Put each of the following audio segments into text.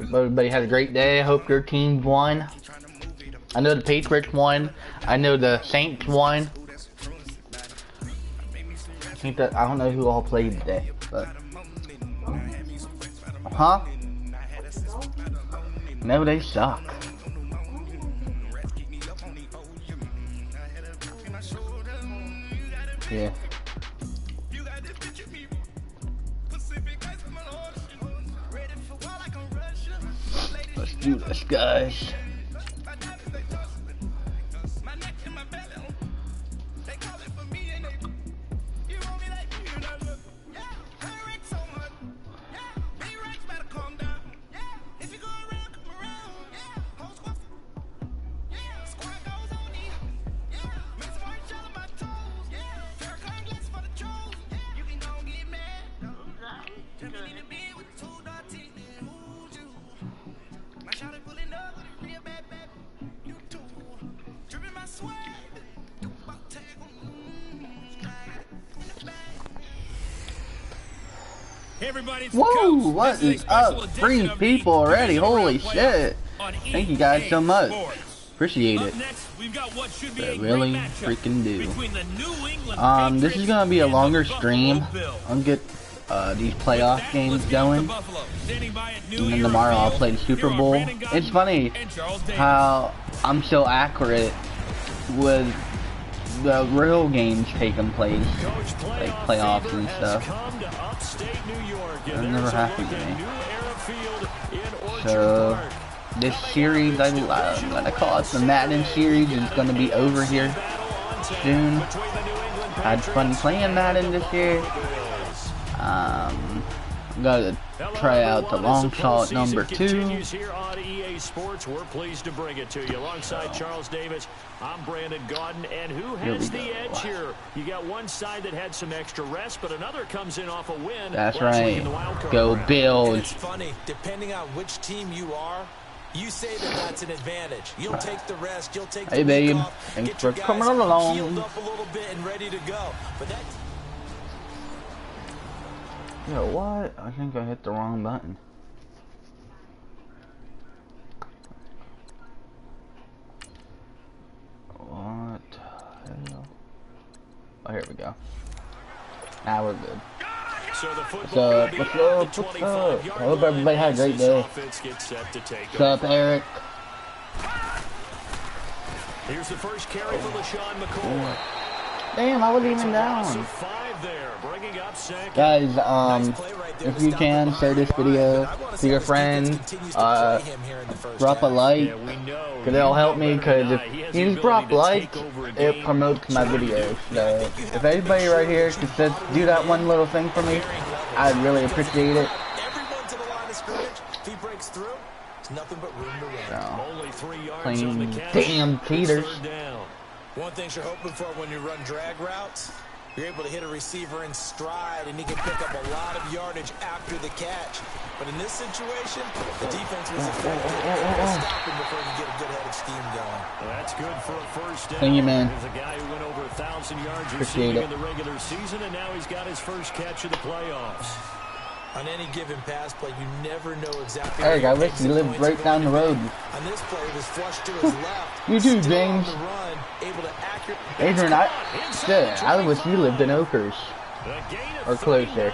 Hope everybody had a great day. I hope your team won. I know the Patriots won. I know the Saints won. I don't know who all played today, but no, they suck. Yeah. Let's do this, guys. Whoa, what is up? 3 people already, holy shit. Thank you guys so much. Appreciate it. But really freaking do. This is gonna be a longer stream. I'll get these playoff games going. And then tomorrow I'll play the Super Bowl. It's funny how I'm so accurate with the real games taking place, like playoffs and stuff. That never happened to me. So this series, I'm gonna call it the Madden series, is gonna be over here soon. Had fun playing Madden this year. Gotta try out the long shot number 2. Sports, we're pleased to bring it to you alongside Charles Davis. I'm Brandon Gaudin, and who has the edge here? You got one side that had some extra rest, but another comes in off a win. That's right. Go Bills. It's funny, depending on which team you are, you say that that's an advantage. You'll take the rest, you'll take the hey babe, off, thanks for coming along. Healed up a little bit and ready to go. But that. Yo, what? I think I hit the wrong button. What the hell? Oh, here we go. Now we're good. What's up? What's up? What's up? I hope everybody had a great day. What's up, Eric? Here's the first carry for LaShawn McCoy. Damn, I wasn't even down. Guys, if you can, share this video to your friends, drop a like, because it'll help me, because if you drop likes, it promotes my videos. So, if anybody right here could just do that one little thing for me, I'd really appreciate it. Playing damn cheaters. One thing you're hoping for when you run drag routes, you're able to hit a receiver in stride and he can pick up a lot of yardage after the catch. But in this situation, the defense was effective. Stop him before you get a good headed scheme going. Well, that's good for a first down. Thank you, man. There's a guy who went over 1,000 yards Appreciate receiving it. in the regular season, and now he's got his first catch of the playoffs. On any given pass play, you never know exactly. Eric, I wish you lived right down the road. On this play, it was flushed to his left. You too, James. Run, able to Adrian, I wish you lived in Oakers or closer.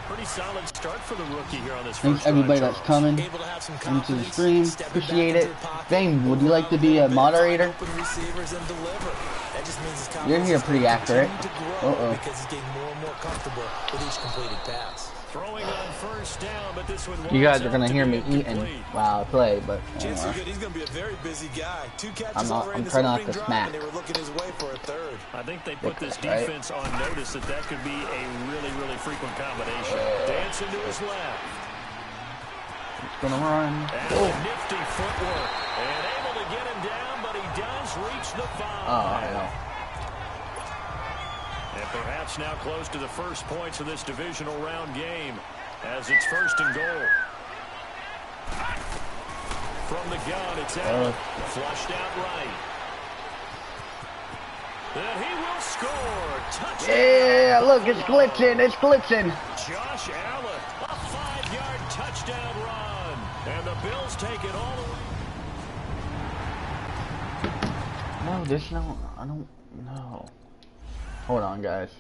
Pretty solid start for the rookie here on this first Thanks everybody that's coming into the stream. Appreciate it. Vane, would you like to be a moderator? You're here pretty accurate. Uh-oh. You guys are gonna hear me eating while I play, but he's gonna be a very busy guy. 2 catches I'm trying not to smack. and they were looking his way for a third. I think they put this defense on notice that could be a really frequent combination. Dancing to his left. It's gonna run. And nifty footwork. And able to get him down, but he does reach the 5. Oh, hell. And perhaps now close to the first points of this divisional round game as it's 1st and goal. From the gun, it's out. Flushed out right. And he will score. Touchdown. Yeah, look, it's glitching. It's glitching. Josh Allen, a 5-yard touchdown run. And the Bills take it all the way. No, there's no, I don't know. Hold on, guys.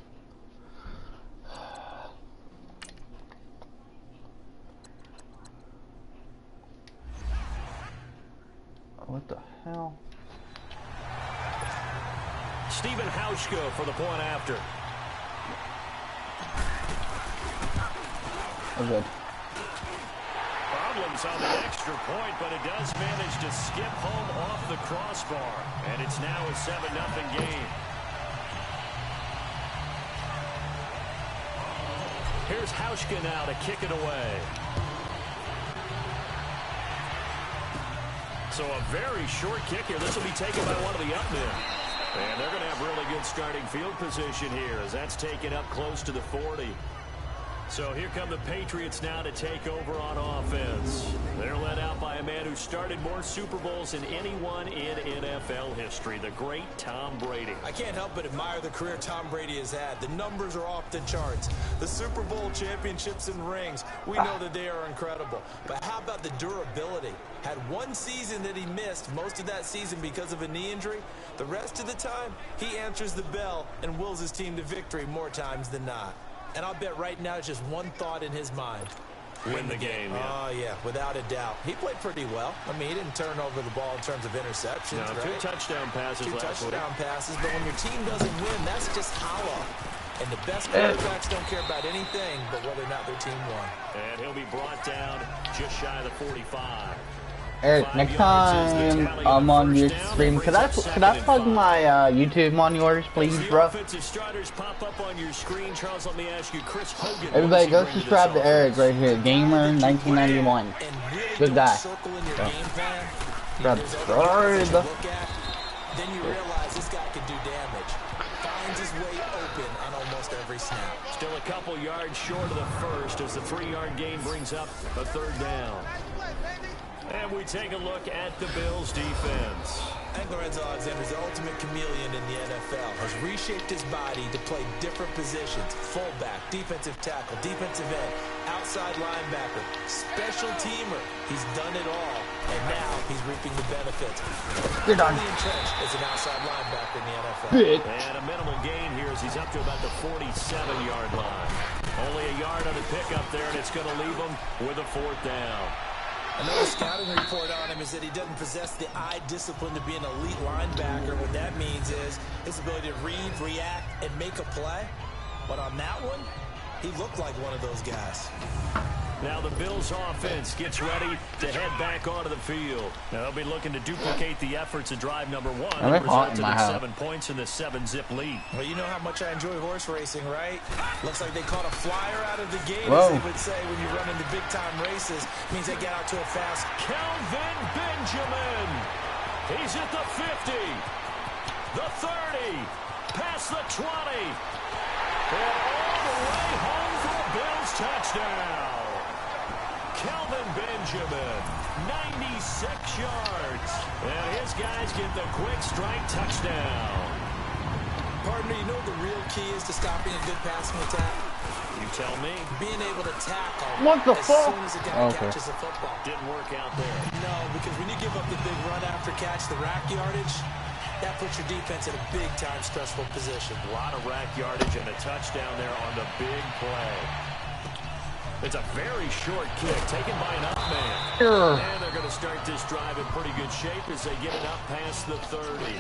What the hell? Stephen Hauschka for the point after. Oh, good. Problems on the extra point, but it does manage to skip home off the crossbar. And it's now a 7-0 game. Here's Hauschka now to kick it away. So a very short kick here. This will be taken by one of the up men. And they're going to have really good starting field position here as that's taken up close to the 40. So here come the Patriots now to take over on offense. They're led out by a man who started more Super Bowls than anyone in NFL history, the great Tom Brady. I can't help but admire the career Tom Brady has had. The numbers are off the charts. The Super Bowl championships and rings, we know that they are incredible. But how about the durability? Had one season that he missed, most of that season because of a knee injury. The rest of the time, he answers the bell and wills his team to victory more times than not. And I'll bet right now it's just one thought in his mind. Win the game, yeah. Oh, yeah, without a doubt. He played pretty well. I mean, he didn't turn over the ball in terms of interceptions, no, right? 2 touchdown passes Two last touchdown week. passes, but when your team doesn't win, that's just hollow. And the best quarterbacks don't care about anything but whether or not their team won. And he'll be brought down just shy of the 45. Eric, next time I'm on your stream, could I plug my YouTube on yours, please, bro? Everybody, go subscribe to Eric right here, Gamer1991. Good guy. Subscribe. Then you realize this guy can do damage. Finds his way open on almost every snap. Still a couple yards short of the first as the 3-yard gain brings up a 3rd down. And we take a look at the Bills' defense. And Lorenzo Alexander is the ultimate chameleon in the NFL. Has reshaped his body to play different positions. Fullback, defensive tackle, defensive end, outside linebacker, special teamer. He's done it all. And now he's reaping the benefits. Good on. Entrenched as an outside linebacker in the NFL. Good. And a minimal gain here as he's up to about the 47-yard line. Only a yard on the pickup there, and it's going to leave him with a 4th down. Another scouting report on him is that he doesn't possess the eye discipline to be an elite linebacker. What that means is his ability to read, react, and make a play. But on that one, he looked like one of those guys. Now the Bills offense gets ready to head back onto the field. Now they'll be looking to duplicate the efforts of drive number 1 that resulted in 7 points in the 7-zip lead. Well, you know how much I enjoy horse racing, right? Looks like they caught a flyer out of the gate, Whoa. as they would say when you run into big-time races. Means they get out to a fast. Kelvin Benjamin. He's at the 50, the 30, past the 20, and all the way home for a Bills touchdown. Kelvin Benjamin, 96 yards. And his guys get the quick strike touchdown. Partner, you know what the real key is to stopping a good passing attack? You tell me. Being able to tackle What the as fuck? soon as a guy Okay. catches a football. Didn't work out there. No, because when you give up the big run after catch, the rack yardage, that puts your defense in a big-time stressful position. A lot of rack yardage and a touchdown there on the big play. It's a very short kick taken by an up man. And they're going to start this drive in pretty good shape as they get it up past the 30.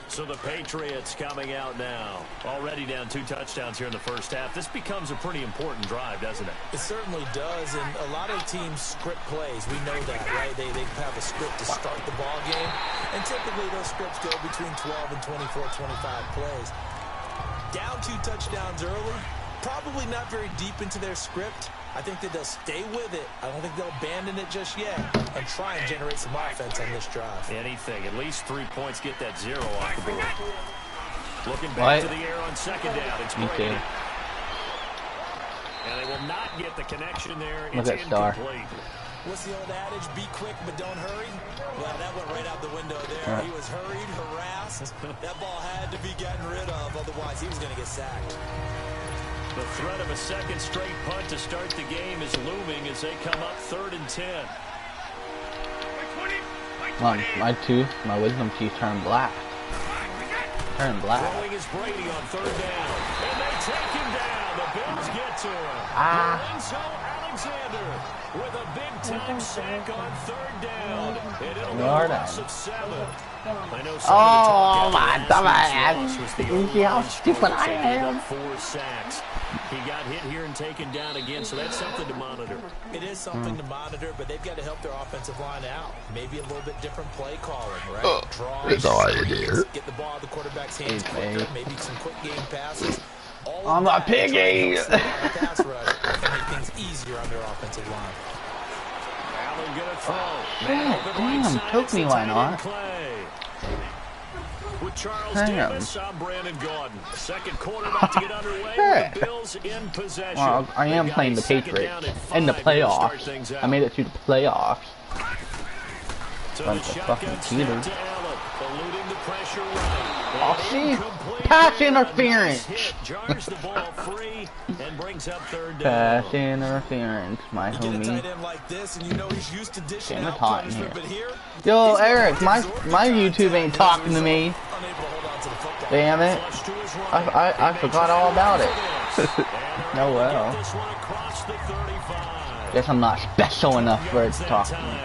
So the Patriots coming out now. Already down 2 touchdowns here in the first half. This becomes a pretty important drive, doesn't it? It certainly does, and a lot of teams script plays. We know that, right? They have a script to start the ball game, and typically those scripts go between 12 and 24, 25 plays. Down 2 touchdowns early, probably not very deep into their script. I think that they'll stay with it. I don't think they'll abandon it just yet and try and generate some offense on this drive. Anything. At least 3 points. Get that 0 off the board. Looking back to the air on 2nd down. It's Brady. And they will not get the connection there. It's incomplete. What's the old adage? Be quick, but don't hurry. Well, that went right out the window there. He was hurried, harassed. That ball had to be gotten rid of. Otherwise, he was going to get sacked. The threat of a second straight punt to start the game is looming as they come up 3rd and 10. Come on, my wisdom teeth turn black. Turn black. Throwing is Brady on 3rd down. And they take him down. The Bills get to him. Lorenzo Alexander with a big-time sack on 3rd down. And it'll be a loss of 7. I know oh my dumbass! You see how stupid I am? 4 sacks. He got hit here and taken down again, so that's something to monitor. It is something to monitor, but they've got to help their offensive line out. Maybe a little bit different play calling, right? That's all I did. Get the ball out of the quarterback's hands quicker, maybe some quick game passes. I'm a piggy! Pass rush and make things easier on their offensive line. Allen gonna throw. Damn, took me, why not? With Charles Davis, I'm Brandon Gordon. Second quarter about to get underway. The Bills in possession. Well, I am playing the Patriots in the playoffs. I made it to the playoffs. Bunch of fucking cheaters. Oh, see? Pass interference! Jars the ball free and brings up 3rd down. Pass interference, my homie. Damn, it's hot in here. Yo, Eric, my YouTube ain't talking to me. Damn it. I forgot all about it. No, well. Guess I'm not special enough for it to talk to me.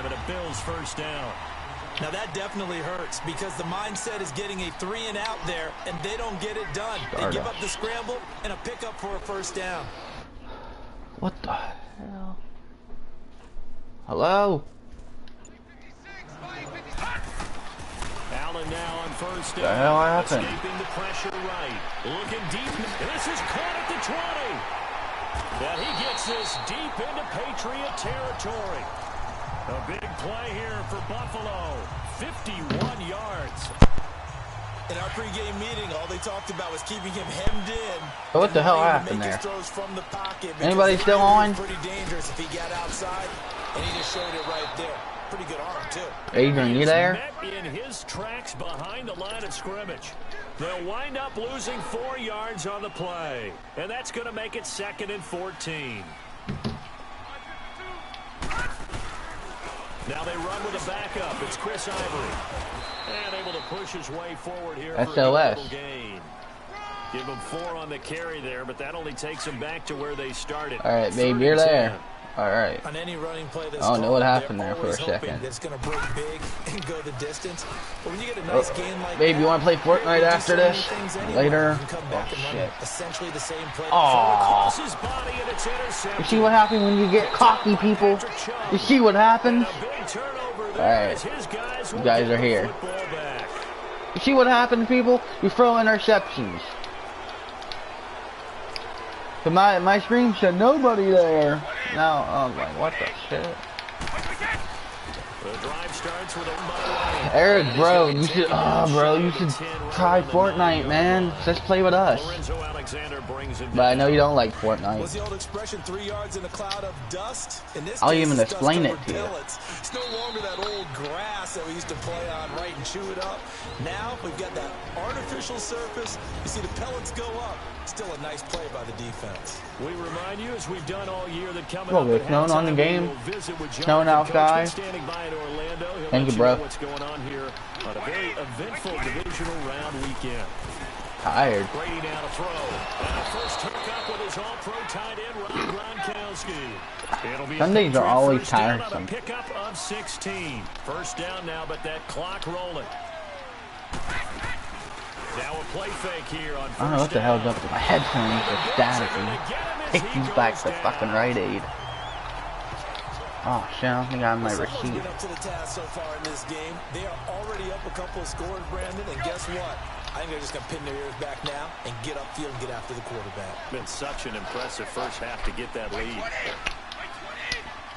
Now that definitely hurts because the mindset is getting a 3 and out there and they don't get it done. They give up the scramble and a pickup for a 1st down. What the hell? Hello? Allen now on 1st down. The hell happened? Escaping the pressure right. Looking deep. This is caught at the 20. And he gets this deep into Patriot territory. A big play here for Buffalo. 51 yards. In our pregame meeting, all they talked about was keeping him hemmed in. So what the hell happened there? Anybody still on? Pretty dangerous if he got outside, and he just showed it right there. Pretty good arm too. Adrian, you there? Met in his tracks behind the line of scrimmage. They'll wind up losing 4 yards on the play, and that's going to make it 2nd and 14. Now they run with a backup. It's Chris Ivory. And able to push his way forward here for a total gain. Give him 4 on the carry there, but that only takes them back to where they started. All right, babe, you're there. All right. On any running play I don't know what happened there for a second. It's going to break big and go the distance. But when you get a nice game like babe, that, you want to play Fortnite after this? Later? Oh, shit. Essentially the same play. Aww. You see what happened when you get cocky, people? You see what happens? Alright. You guys are here. You see what happens, people? You throw interceptions. So my screen said nobody there. Now I'm like, what the shit? Eric, bro, you should, you should try Fortnite, man. Just play with us. But I know you don't like Fortnite. I'll even explain it to you. It's no longer that old grass that we used to play on, right, and chew it up. Now we've got that artificial surface. You see the pellets go up. Still a nice play by the defense. We remind you, as we've done all year, that coming up it's snowing on the game. Snowing outside. Thank you, bro. What's going on here on a very eventful divisional round weekend. Tired. Brady down to throw. And a first hookup with his all-pro tight end, Rob Gronkowski. It'll be Sundays are always tiresome. Pickup of 16. First down now, but that clock rolling. Now a play fake here on first I don't know what the hell's up with my headphones. It's staticky. Take these back to fucking Rite Aid. Oh shit, I don't think I have my receipt. Up to the task so far in this game. They are already up a couple of scores, Brandon, and guess what? I think they're just going to pin their ears back now and get upfield and get after the quarterback. Been such an impressive first half to get that lead.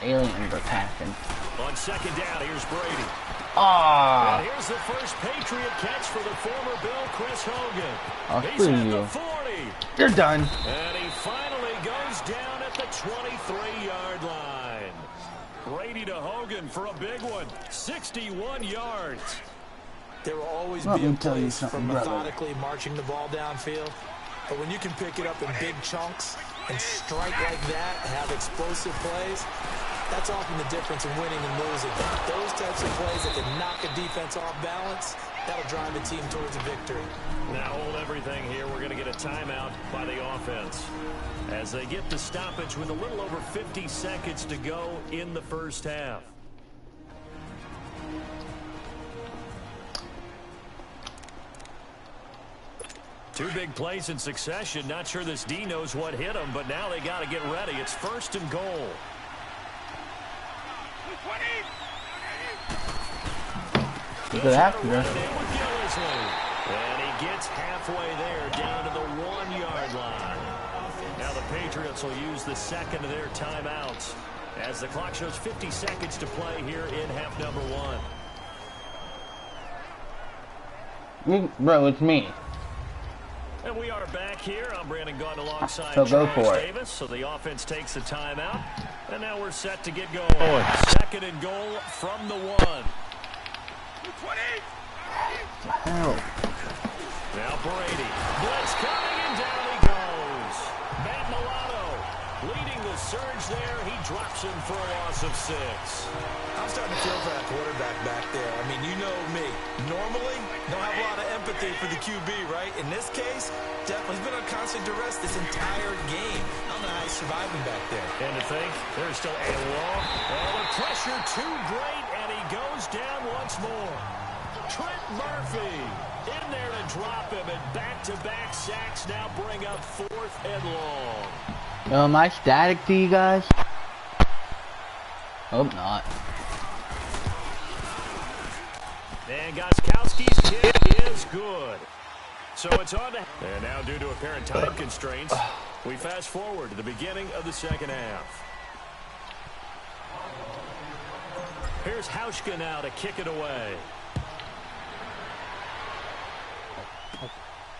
Aliens are passing. On second down, here's Brady. Ah! And here's the first Patriot catch for the former Bill, Chris Hogan. I'll He's screw at you. the 40. You're done. And he finally goes down at the 23-yard line. Brady to Hogan for a big one. 61 yards. There will always be a place for methodically marching the ball downfield. But when you can pick it up in big chunks and strike like that, have explosive plays, that's often the difference in winning and losing. Those types of plays that can knock a defense off balance, that'll drive the team towards a victory. Now hold everything here. We're going to get a timeout by the offense as they get the stoppage with a little over 50 seconds to go in the first half. Two big plays in succession. Not sure this D knows what hit him, but now they got to get ready. It's 1st and goal. Good after. And he gets halfway there, down to the 1-yard line. Now the Patriots will use the second of their timeouts as the clock shows 50 seconds to play here in half number 1. Bro, it's me. And we are back here. I'm Brandon Gaunt alongside So go Charles for it. Davis. So the offense takes the timeout. And now we're set to get going. 2nd and goal from the 1. Hell. Now Brady. Blitz coming and down he goes. Matt Milano leading the surge there. He drops him for a loss of 6. I'm starting to feel for that quarterback back there. I mean, you know me. Normally, don't have a lot of empathy for the QB, right? In this case, definitely he's been on constant duress this entire game. I don't know how he's surviving back there. And to think, there's still a long, the pressure too great, and he goes down once more. Trent Murphy in there to drop him, and back-to-back sacks now bring up 4th and long. Am I static to you guys? Hope not. And Gostkowski's kick is good. So it's on to... And now due to apparent time constraints, we fast forward to the beginning of the second half. Here's Hauschka now to kick it away.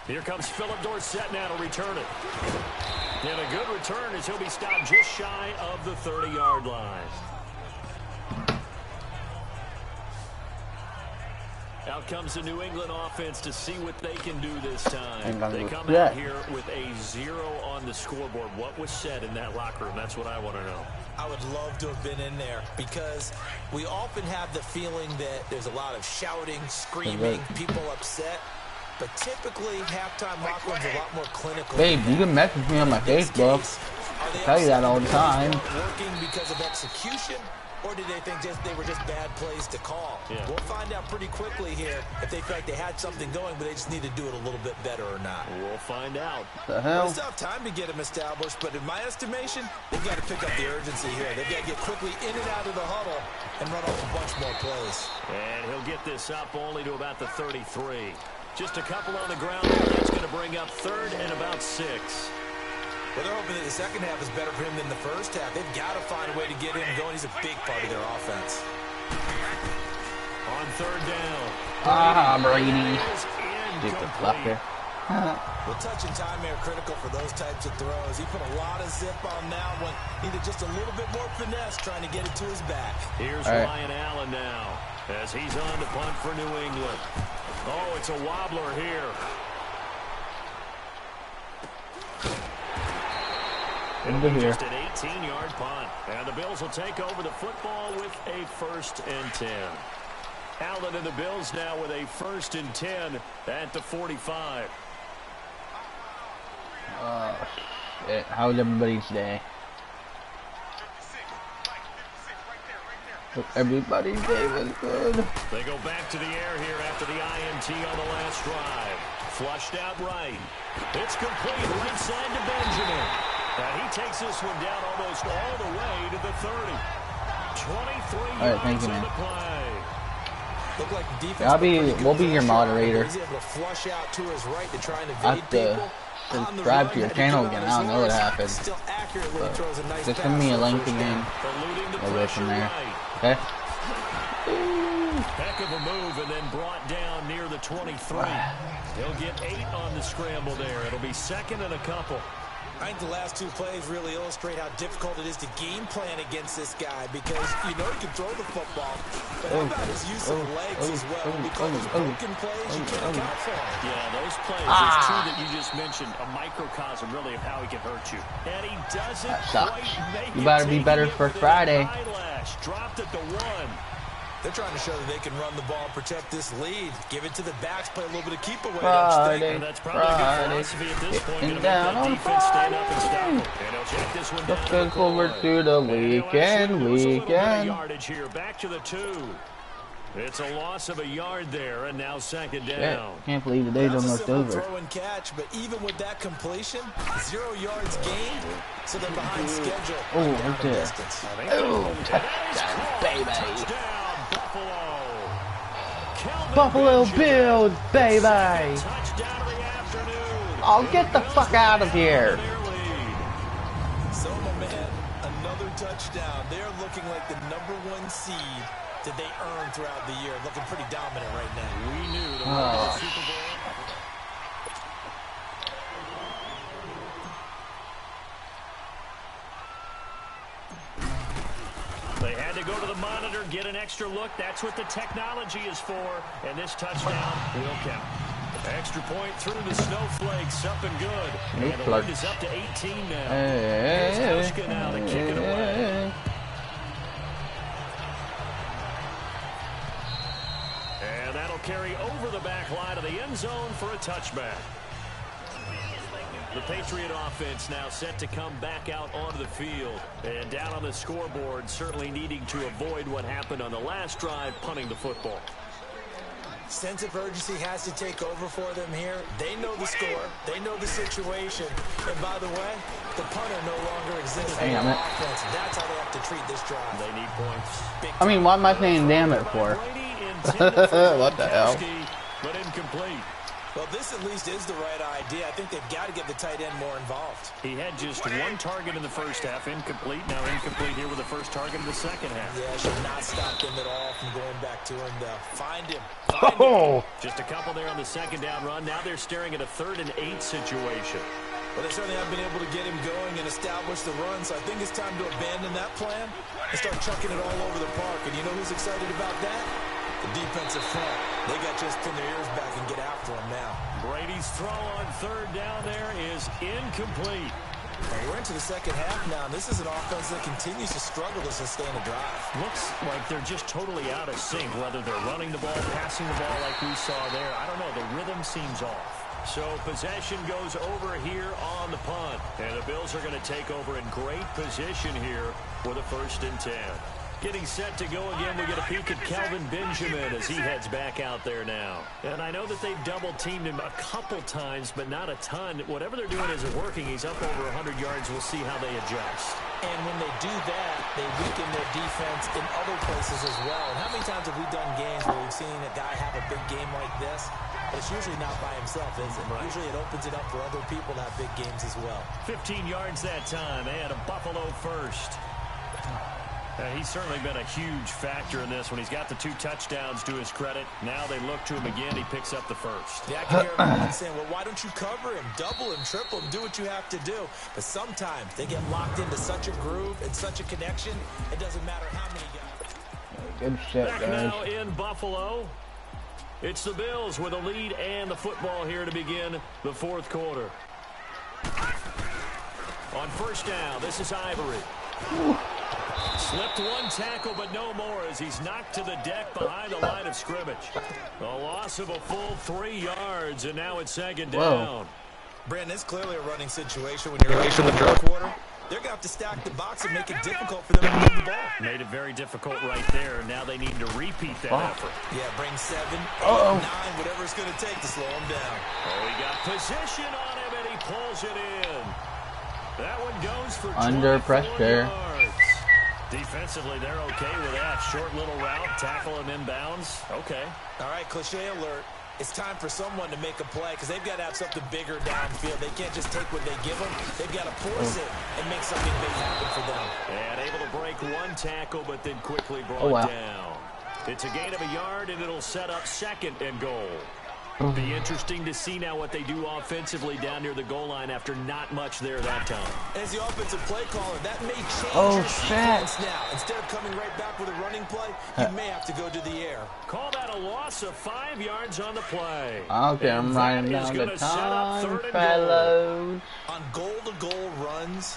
Here comes Philip Dorsett now to return it. And a good return as he'll be stopped just shy of the 30-yard line. Out comes the New England offense to see what they can do this time. They come out here with a 0 on the scoreboard. What was said in that locker room? That's what I want to know. I would love to have been in there because we often have the feeling that there's a lot of shouting, screaming, people upset. But typically, halftime locker rooms are a lot more clinical. Babe, you can message me on my Facebook. I tell you that all the time. Working because of execution, or did they think they were just bad plays to call? Yeah. We'll find out pretty quickly here if they feel like they had something going, but they just need to do it a little bit better or not. We'll find out. The hell? It's tough time to get them established, but in my estimation, they've got to pick up the urgency here. They've got to get quickly in and out of the huddle and run off a bunch more plays. And he'll get this up only to about the 33. Just a couple on the ground there. That's going to bring up 3rd and about 6. Well, they're hoping that the second half is better for him than the first half. They've got to find a way to get him going. He's a big part of their offense. On 3rd down. Brady. Stupid fucker. Well, touch and time are critical for those types of throws. He put a lot of zip on that one. Needed just a little bit more finesse trying to get it to his back. Here's Ryan Allen now as he's on to punt for New England. Oh, it's a wobbler here. It'll be just an 18-yard punt. And the Bills will take over the football with a 1st and 10. Allen and the Bills now with a 1st and 10 at the 45. Shit. How's everybody's day? Hope everybody's day was good. They go back to the air here after the INT on the last drive. Flushed out right. It's complete right side to Benjamin. And he takes this one down almost all the way to the 30. 23 yards on the play. Look like the defense we'll be your moderator. He's able to flush out to his right to try and evade people. Subscribe to your channel again. I don't know what happened. But just send me a link again. We'll go from there. Okay? Heck of a move, and then brought down near the 23. He'll get 8 on the scramble there. It'll be 2nd and a couple. I think the last two plays really illustrate how difficult it is to game plan against this guy because you know he can throw the football, but how about his use of legs as well? We call those broken plays, you can't account for them. Yeah, those plays, those two that you just mentioned, a microcosm really of how he can hurt you. And he doesn't quite make it. You better be better for Friday. Dropped at the 1. They're trying to show that they can run the ball, protect this lead, give it to the backs, play a little bit of keep away. Friday, that's probably good philosophy at this point. Getting down on stand up and stop him. And he'll check this one down. Looking forward to the weekend. Yardage here, back to the 2. It's a loss of a yard there, and now second down. Yeah, can't believe the days almost over. Throw and catch, but even with that completion, 0 yards gained, so they're behind schedule. Oh, right there. Oh, touchdown, baby. Buffalo Bills, baby. Oh, get the fuck out of here. So, my man, another touchdown. They're looking like the #1 seed that they earned throughout the year. Looking pretty dominant right now. We knew the Super Bowl. They had to go to the monitor, get an extra look. That's what the technology is for. And this touchdown will count. Extra point through the snowflakes, up and good. And the lead is up to 18 now. Here's Hushka now to kick it away. And that'll carry over the back line of the end zone for a touchback. The Patriot offense now set to come back out onto the field. And down on the scoreboard, certainly needing to avoid what happened on the last drive, punting the football. Sense of urgency has to take over for them here. They know the score. They know the situation. And by the way, the punter no longer exists in the offense. That's how they have to treat this drive. They need points. I mean, what am I saying damn it for? What the hell? But incomplete. Well, this at least is the right idea. I think they've got to get the tight end more involved. He had just 1 target in the first half, incomplete. Now incomplete here with the first target in the second half. Yeah, should not stop them at all from going back to him. Find him. Just a couple there on the second down run. Now they're staring at a 3rd and 8 situation. Well, they certainly have been able to get him going and establish the run, so I think it's time to abandon that plan and start chucking it all over the park. And you know who's excited about that? The defensive front. They got just pin their ears back and get after him now. Brady's throw on 3rd down there is incomplete. And we're into the second half now, and this is an offense that continues to struggle to sustain a drive. Looks like they're just totally out of sync, whether they're running the ball, passing the ball like we saw there. I don't know. The rhythm seems off. So possession goes over here on the punt. And the Bills are going to take over in great position here with a 1st and 10. Getting set to go again, we get a peek at Kelvin Benjamin as he heads back out there now. And I know that they've double-teamed him a couple times, but not a ton. Whatever they're doing isn't working. He's up over 100 yards. We'll see how they adjust. And when they do that, they weaken their defense in other places as well. And how many times have we done games where we've seen a guy have a big game like this? But it's usually not by himself, is it? Right. Usually it opens it up for other people to have big games as well. 15 yards that time. They had a Buffalo first. He's certainly been a huge factor in this when he's got the 2 touchdowns to his credit. Now they look to him again. He picks up the first. Yeah, I can hear everyone saying, well, why don't you cover him, double him, triple him, do what you have to do. But sometimes they get locked into such a groove and such a connection, it doesn't matter how many guys. Good shit, back guys. now in Buffalo. It's the Bills with a lead and the football here to begin the 4th quarter. On 1st down, this is Ivory. Ooh. Slipped 1 tackle, but no more as he's knocked to the deck behind the line of scrimmage. A loss of a full 3 yards, and now it's 2nd down. Brandon, it's clearly a running situation when you're in the 4th quarter. They're going to have to stack the box and make it difficult for them to move the ball. Made it very difficult right there. Now they need to repeat that effort. Yeah, bring 7, 8, 9, whatever it's going to take to slow him down. Oh, he got position on him, and he pulls it in. That one goes for under pressure. Yards. Defensively, they're okay with that. Short little route, tackle him inbounds. Okay. All right, cliche alert. It's time for someone to make a play because they've got to have something bigger downfield. They can't just take what they give them. They've got to force it and make something big happen for them. And able to break 1 tackle, but then quickly brought down. It's a gain of a yard, and it'll set up 2nd and goal. Be interesting to see now what they do offensively down near the goal line after not much there that time. As the offensive play caller, that may change your sequence now. Instead of coming right back with a running play, you may have to go to the air. Call that a loss of 5 yards on the play. Okay, I'm writing down the time, fellows. On goal-to-goal runs,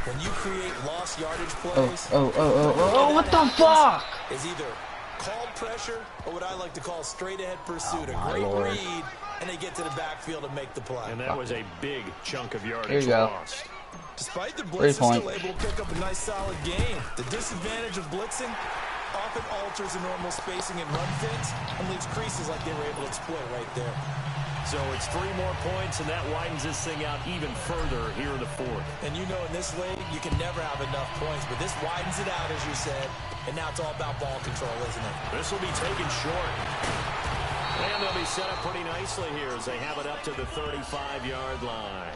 when you create lost yardage plays, Oh, what the fuck? Is either called pressure or what I like to call straight-ahead pursuit. A great read, and they get to the backfield and make the play. And that was a big chunk of yardage lost. Despite the blitz, they're still able to pick up a nice, solid gain. The disadvantage of blitzing often alters the normal spacing and run fits and leaves creases like they were able to exploit right there. So it's 3 more points, and that widens this thing out even further here in the 4th. And you know in this league, you can never have enough points, but this widens it out, as you said, and now it's all about ball control, isn't it? This will be taken short. And they'll be set up pretty nicely here as they have it up to the 35-yard line.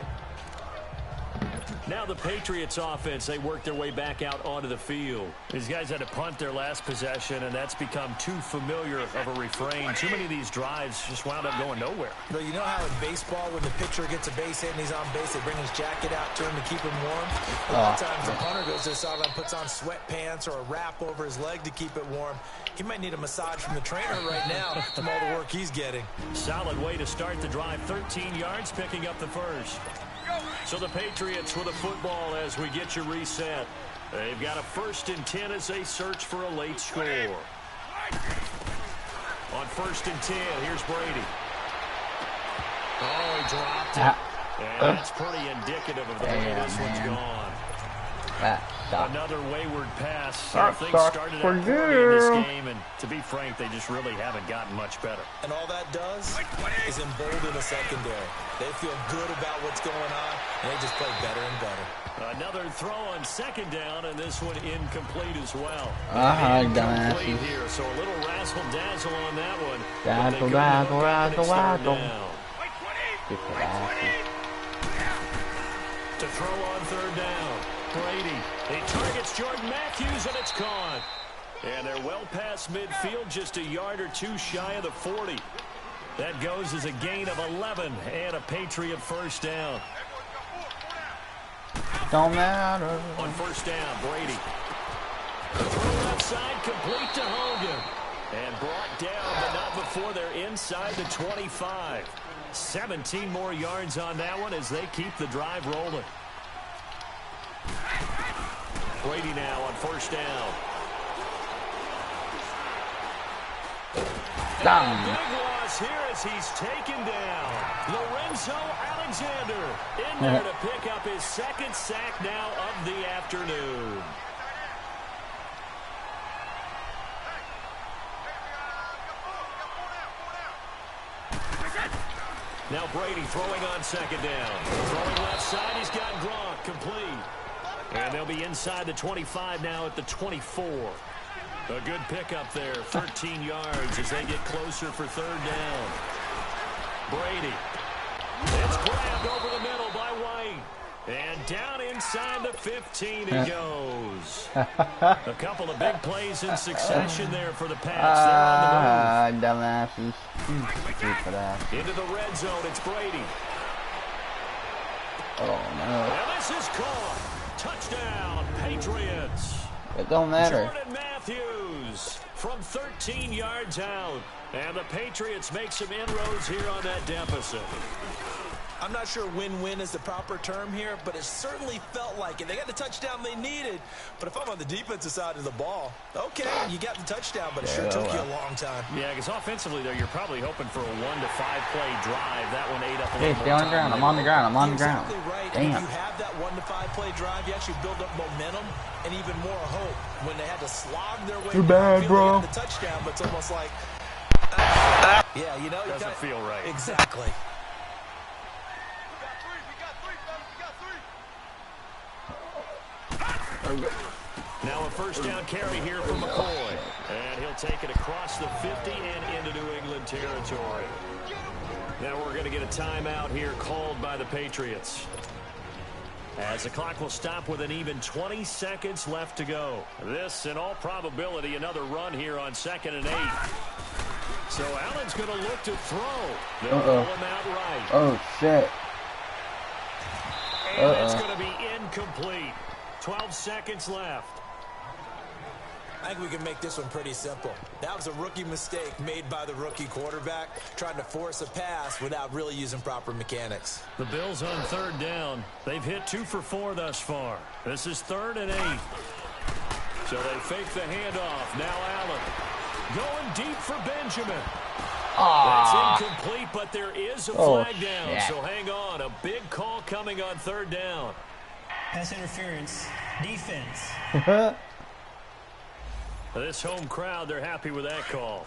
Now the Patriots offense, they work their way back out onto the field. These guys had to punt their last possession, and that's become too familiar of a refrain. Too many of these drives just wound up going nowhere. But you know how in baseball, when the pitcher gets a base hit and he's on base, they bring his jacket out to him to keep him warm? A lot of times the punter goes to the sideline, puts on sweatpants or a wrap over his leg to keep it warm. He might need a massage from the trainer right now from all the work he's getting. Solid way to start the drive. 13 yards, picking up the first. So the Patriots with a football as we get you reset. They've got a 1st and 10 as they search for a late score. On 1st and 10, here's Brady. Oh, he dropped it. And that's pretty indicative of the way this one's gone. Another wayward pass. Things started out poorly in this game, and to be frank, they just really haven't gotten much better. And all that does is embolden the secondary. They feel good about what's going on, and they just play better and better. Another throw on 2nd down, and this one incomplete as well. Incomplete here, so a little razzle-dazzle on that one. Razzle. To throw on 3rd down. Brady, he targets Jordan Matthews, and it's caught. And they're well past midfield, just a yard or 2 shy of the 40. That goes as a gain of 11 and a Patriot 1st down. Don't matter. On 1st down, Brady. The throw left side, complete to Hogan. And brought down, but not before they're inside the 25. 17 more yards on that one as they keep the drive rolling. Brady now on 1st down. Big loss here as he's taken down. Lorenzo Alexander in there to pick up his 2nd sack now of the afternoon. Now Brady throwing on 2nd down. Throwing left side, he's got Gronk complete. And they'll be inside the 25 now at the 24. A good pickup there, 13 yards as they get closer for 3rd down. Brady. It's grabbed over the middle by White. And down inside the 15 it goes. A couple of big plays in succession there for the pass. They're on the move. Dumbasses. Into the red zone, it's Brady. Oh, no. And this is caught. Touchdown, Patriots. It don't matter. Jordan Matthews from 13 yards out. And the Patriots make some inroads here on that deficit. I'm not sure win-win is the proper term here, but it certainly felt like it. They got the touchdown they needed, but if I'm on the defensive side of the ball, okay, you got the touchdown, but it sure took you a long time. Yeah, because offensively, there, you're probably hoping for a 1 to 5 play drive. That one ate up a little more stay on the ground. I'm on the ground. I'm on the ground. Exactly right. Damn. If you have that 1 to 5 play drive, you actually build up momentum and even more hope. When they had to slog their way Too bad, bro. the touchdown, but it's almost like, yeah, you know, doesn't feel right. Exactly. Now a 1st down carry here from McCoy. And he'll take it across the 50 and into New England territory. Now we're going to get a timeout here called by the Patriots. As the clock will stop with an even 20 seconds left to go. This, in all probability, another run here on 2nd and 8. So Allen's going to look to throw. They'll roll him out right. Oh, shit. And that's going to be incomplete. 12 seconds left. I think we can make this one pretty simple. That was a rookie mistake made by the rookie quarterback, trying to force a pass without really using proper mechanics. The Bills on 3rd down. They've hit 2 for 4 thus far. This is 3rd and 8. So they fake the handoff. Now Allen going deep for Benjamin. That's incomplete, but there is a flag down. Shit. So hang on. A big call coming on 3rd down. Pass interference. Defense. This home crowd, they're happy with that call.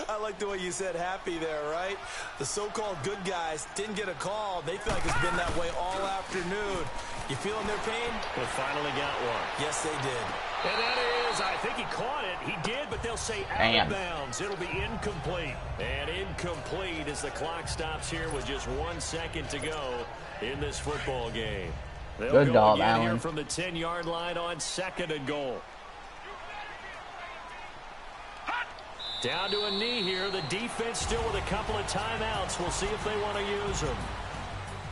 I like the way you said happy there, right? The so-called good guys didn't get a call. They feel like it's been that way all afternoon. You feeling their pain? They finally got one. Yes, they did. And that is, I think he caught it. He did, but they'll say out of bounds. It'll be incomplete. And incomplete as the clock stops here with just 1 second to go in this football game. They'll Good go job, again Allen. here from the 10-yard line on 2nd and goal. Down to a knee here. The defense still with a couple of timeouts. We'll see if they want to use them.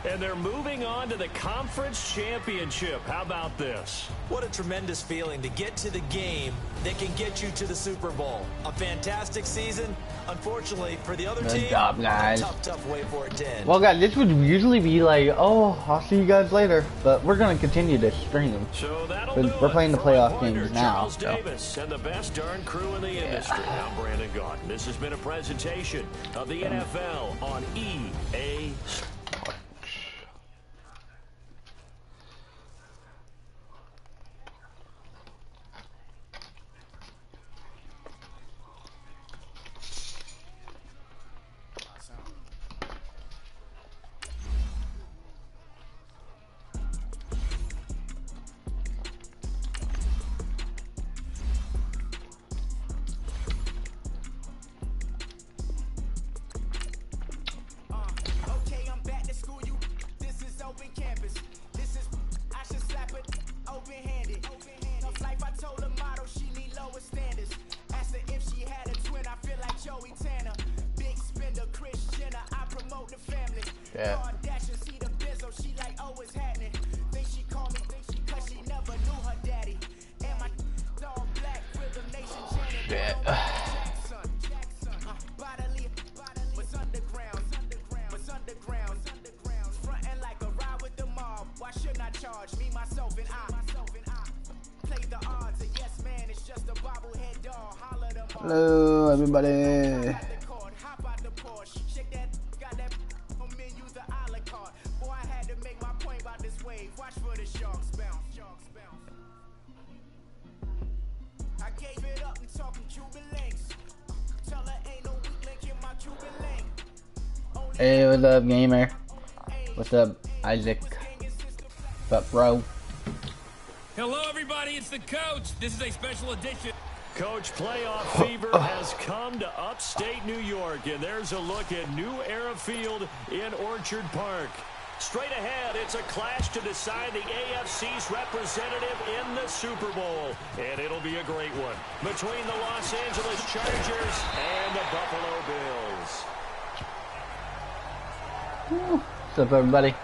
And they're moving on to the conference championship. How about this? What a tremendous feeling to get to the game that can get you to the Super Bowl. A fantastic season. Unfortunately, for the other team, Good job, guys. Tough way for it to end. Well, guys, this would usually be like, oh, I'll see you guys later. But we're going to continue this stream. So We're playing the playoff games now. Charles Davis and the best darn crew in the industry. I'm Brandon Gaudin. This has been a presentation of the NFL on EA Sports. Yeah. Hello, everybody. Hey, what's up, gamer? What's up, Isaac? What's up, bro? Hello, everybody. It's the coach. This is a special edition. Coach, playoff fever has come to upstate New York, and there's a look at New Era Field in Orchard Park. Straight ahead, it's a clash to decide the AFC's representative in the Super Bowl, and it'll be a great one between the Los Angeles Chargers and the Buffalo Bills. What's up, everybody?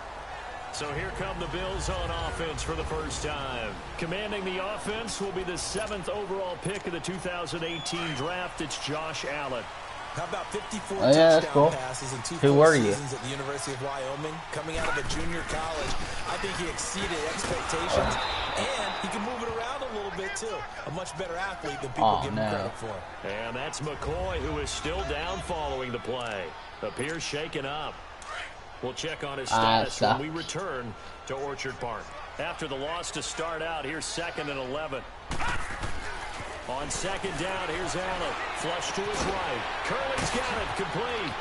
So here come the Bills on offense for the first time. Commanding the offense will be the 7th overall pick of the 2018 draft. It's Josh Allen. How about 54 cool. passes and 2 Who were you? seasons at the University of Wyoming? Coming out of a junior college, I think he exceeded expectations, and he can move it around a little bit, too. A much better athlete than people give him credit for. And that's McCoy, who is still down following the play. Appears shaken up. We'll check on his status when we return to Orchard Park. After the loss to start out, here's 2nd and 11. On 2nd down, here's Allen. Flush to his right. Curley's got it. Complete.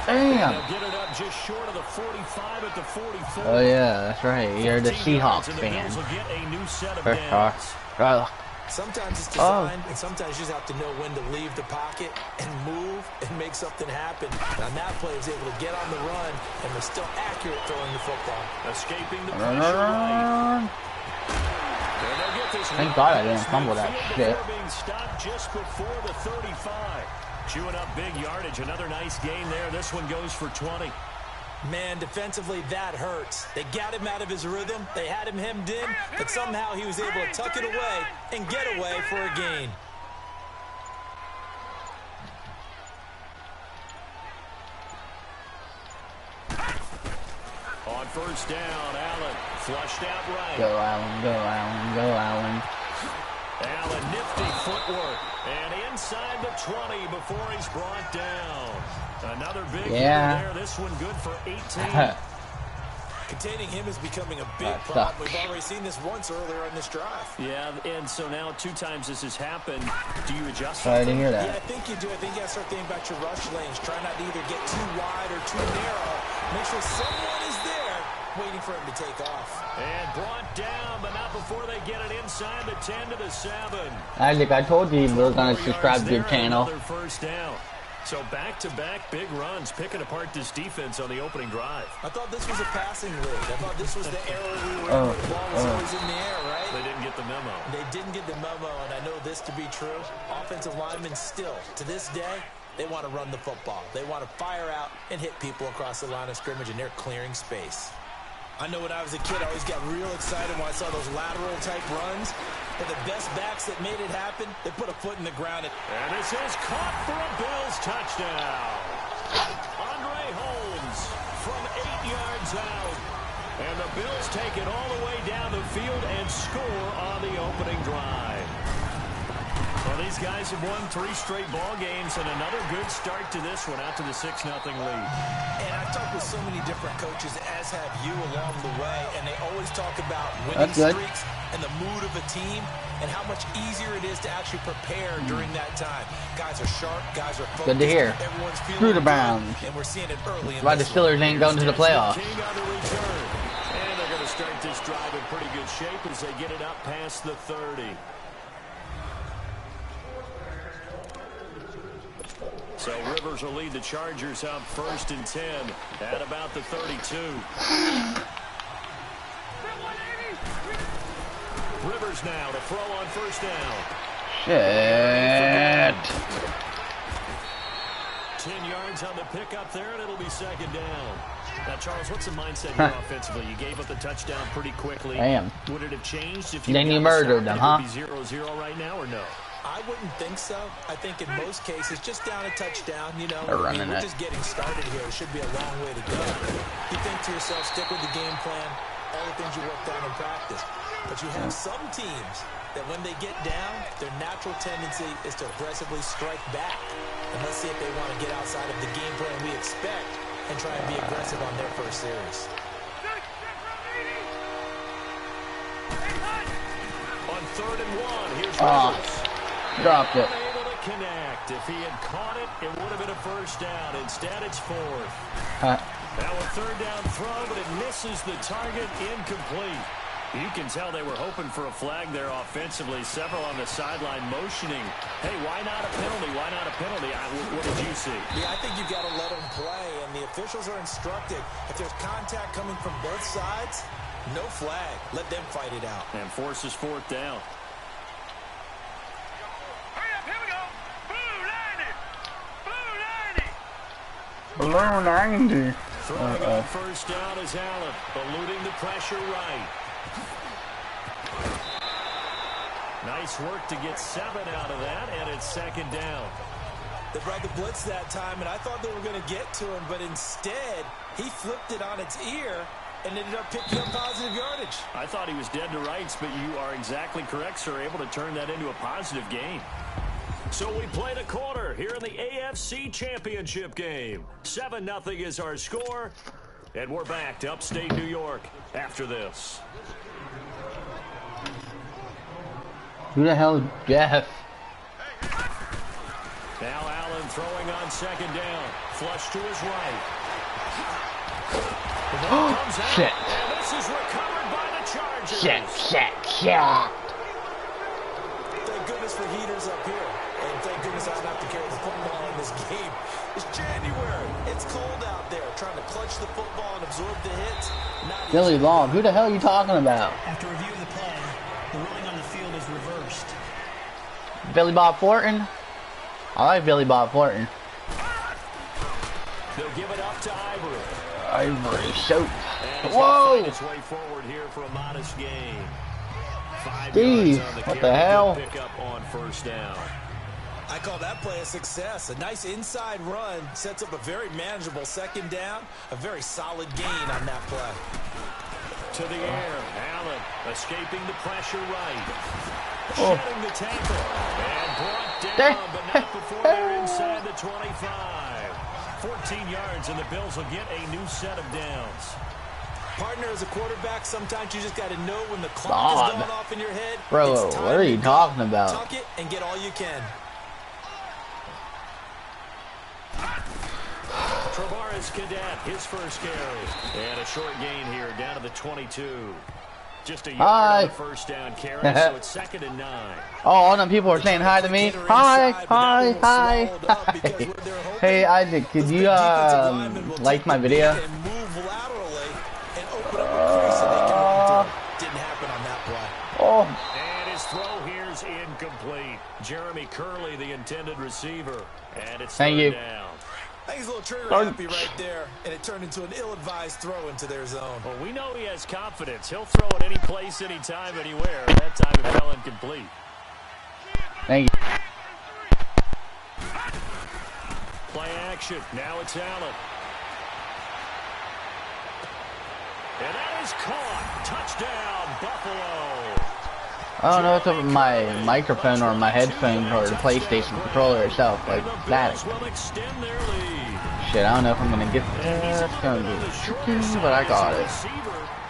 Damn. They'll get it up just short of the 45 at the 44. Oh, yeah, that's right. You're the Seahawks fan. Will get a new set of First downs. off. Sometimes it's designed, and sometimes you just have to know when to leave the pocket and move and make something happen. And on that play, he was able to get on the run and was still accurate throwing the football. Escaping the pressure right. And they'll get Thank God I didn't fumble that shit. Being stopped just before the 35. Chewing up big yardage. Another nice gain there. This one goes for 20. Man, defensively, that hurts. They got him out of his rhythm. They had him hemmed in, but somehow he was able to tuck it away and get away for a gain. On first down, Allen flushed out right. Go Allen, go Allen, go Allen. Allen, nifty footwork. And inside the 20 before he's brought down. Another big there. This one good for 18. Containing him is becoming a big problem. We've already seen this once earlier in this drive. Yeah, and so now 2 times this has happened. Do you adjust? Sorry, I didn't hear that. Yeah, I think you do. I think you got to start thinking about your rush lanes. Try not to either get too wide or too narrow. Make sure someone is there waiting for him to take off. And brought down, but not before they get it inside the 10 to the 7. Isaac, I told you we were going to subscribe to your channel. Another first down. So back-to-back big runs, picking apart this defense on the opening drive. I thought this was a passing league. I thought this was the era we were in where the ball was always in the air, right? They didn't get the memo. They didn't get the memo, and I know this to be true. Offensive linemen still, to this day, they want to run the football. They want to fire out and hit people across the line of scrimmage, and they're clearing space. I know when I was a kid, I always got real excited when I saw those lateral-type runs. And the best backs that made it happen, they put a foot in the ground. And this is caught for a Bills touchdown. Andre Holmes from 8 yards out. And the Bills take it all the way down the field and score on the opening drive. Well, these guys have won 3 straight ball games and another good start to this one out to the 6-0 lead. And I've talked with so many different coaches, as have you along the way, and they always talk about winning streaks and the mood of a team and how much easier it is to actually prepare during that time. Guys are sharp, guys are focused. Good to hear. Everyone's feeling Through the bounds. and we're seeing it early in Why the Steelers ain't going to the playoffs. King on the return. And they're going to start this drive in pretty good shape as they get it up past the 30. So Rivers will lead the Chargers up 1st and 10 at about the 32. Rivers now to throw on first down. Shit. 10 yards on the pickup there, and it'll be 2nd down. Now, Charles, what's the mindset here offensively? You gave up the touchdown pretty quickly. Damn. Would it have changed if you Then you murdered them, huh? It would be 0-0 right now, or no? I wouldn't think so. I think in most cases, just down a touchdown, you know. They're running we're it. just getting started here. It should be a long way to go. You think to yourself, stick with the game plan, all the things you worked on in practice. But you have some teams that when they get down, their natural tendency is to aggressively strike back. And let's see if they want to get outside of the game plan we expect and try and be aggressive on their first series. On 3rd and 1, here's Rivers. Dropped it. Unable to connect. If he had caught it, it would have been a first down. Instead, it's 4th. Now a 3rd down throw, but it misses the target, incomplete. You can tell they were hoping for a flag there offensively. Several on the sideline motioning. Hey, why not a penalty? Why not a penalty? What did you see? Yeah, I think you've got to let them play, and the officials are instructed. If there's contact coming from both sides, no flag. Let them fight it out. And forces 4th down. Blue 90. Throwing on first down is Allen, eluding the pressure right. Nice work to get 7 out of that, and it's 2nd down. They brought the blitz that time, and I thought they were going to get to him, but instead, he flipped it on its ear and ended up picking up positive yardage. I thought he was dead to rights, but you are exactly correct, sir, able to turn that into a positive gain. So we played a quarter here in the AFC Championship game. 7-0 is our score, and we're back to upstate New York after this. Who the hell is Jeff? Now Allen throwing on 2nd down. Flush to his right. Comes out, Shit. and this is recovered by the Chargers. Shit. Thank goodness for heaters up here. And thank goodness I don't have to carry the football in this game. It's January. It's cold out there. Trying to clutch the football and absorb the hits. Billy Long, who the hell are you talking about? After review of the play, The ruling on the field is reversed. Billy Bob Thornton. I like Billy Bob Thornton. They'll give it up to Ivory. Ivory soap. And Whoa! its way forward here for a modest gain. 5 Steve, yards on the what the carry. hell? Good pick up on first down. I call that play a success. A nice inside run sets up a very manageable second down. A very solid gain on that play. To the air, Allen escaping the pressure right. Oh. Shedding the tackle. And brought down, but not before they're inside the 25. 14 yards, and the Bills will get a new set of downs. Partner, as a quarterback, sometimes you just got to know when the clock is going off in your head. Bro, It's time what are you to talking about? tuck it and get all you can. Travaris Cadet, his first carry. And a short gain here, down to the 22. Just a yard on the first down carry, so it's 2nd and 9. Oh, all them people are saying hi to me. Hi, hi, hi, hi. Hey, Isaac, could you like my video? And move laterally and open up a crease so they can run through. Didn't happen on that play. Oh, And his throw here's incomplete. Jeremy Curley, the intended receiver. And it's Thank you. down. I think he's a little trigger happy right there, and it turned into an ill-advised throw into their zone. Well, we know he has confidence. He'll throw it any place, anytime, anywhere. That time it fell incomplete. thank you. Play action. Now it's Allen. And that is caught. Touchdown, Buffalo. I don't know what's up with my microphone or my headphones or the PlayStation controller itself. Like, static. Shit, I don't know if I'm gonna get this. It's gonna be tricky, but I got it.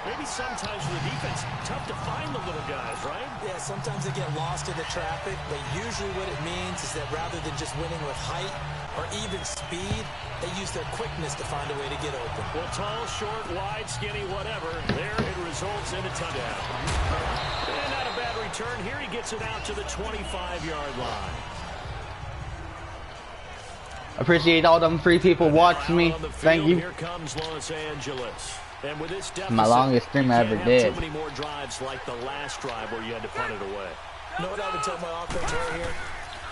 Maybe sometimes for the defense, tough to find the little guys, right? Yeah, sometimes they get lost in the traffic, but usually what it means is that rather than just winning with height or even speed, they use their quickness to find a way to get open. Well, tall, short, wide, skinny, whatever, there it results in a touchdown. And not a bad return here. He gets it out to the 25-yard line. Appreciate all them free people watching me. Thank you. Here comes Los Angeles. And with this deficit, My longest stream I ever did. Too many more drives like the last drive where you had to punt it away. You know what I would tell my offense right here?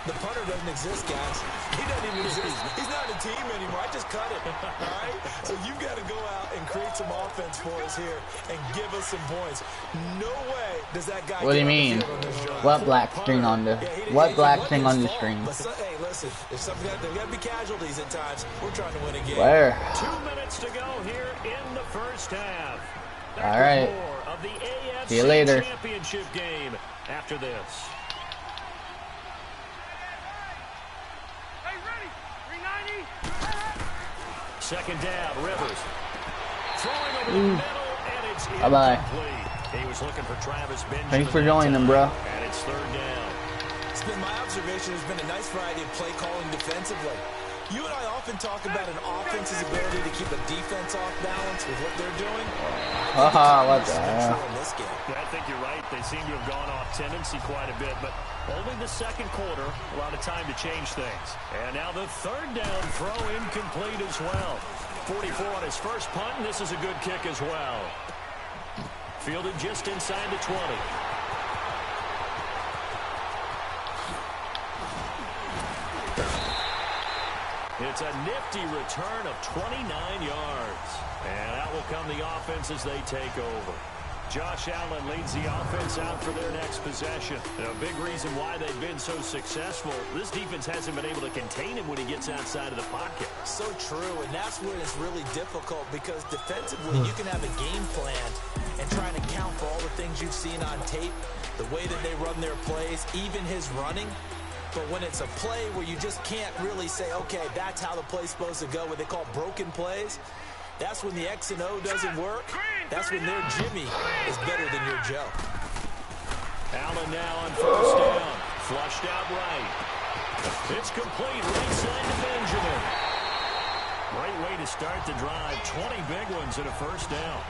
The punter doesn't exist, guys. He doesn't even exist. He's not a team anymore. I just cut it. All right? So you've got to go out and create some offense for us here and give us some points. No way does that guy. What do you mean? What black string on the? What black string on the screen? Hey, listen. If something there's got to be casualties at times. We're trying to win a game. Where? 2 minutes to go here in the first half. All right. Of the AFC See you later. Championship game after this. Second down, Rivers. Throwing over the middle, and it's Bye-bye. incomplete. He was looking for Travis Benjamin. Thanks for joining them, bro. And it's 3rd down. It's been my observation. There's been a nice variety of play calling defensively. You and I often talk about an offense's ability to keep a defense off balance with what they're doing. Haha, what the hell? Yeah, I think you're right. They seem to have gone off tendency quite a bit, but only the second quarter, a lot of time to change things. And now the 3rd down throw incomplete as well. 44 on his first punt, and this is a good kick as well. Fielded just inside the 20. It's a nifty return of 29 yards. And out will come the offense as they take over. Josh Allen leads the offense out for their next possession. And a big reason why they've been so successful, this defense hasn't been able to contain him when he gets outside of the pocket. So true, and that's when it's really difficult because defensively you can have a game plan and trying to count for all the things you've seen on tape, the way that they run their plays, even his running. But when it's a play where you just can't really say, okay, that's how the play's supposed to go, what they call broken plays, that's when the X and O doesn't work. That's when their Jimmy is better than your Joe. Allen now on first down. Flushed out right. It's complete. Right side to Benjamin. Great way to start the drive. 20 big ones and a first down.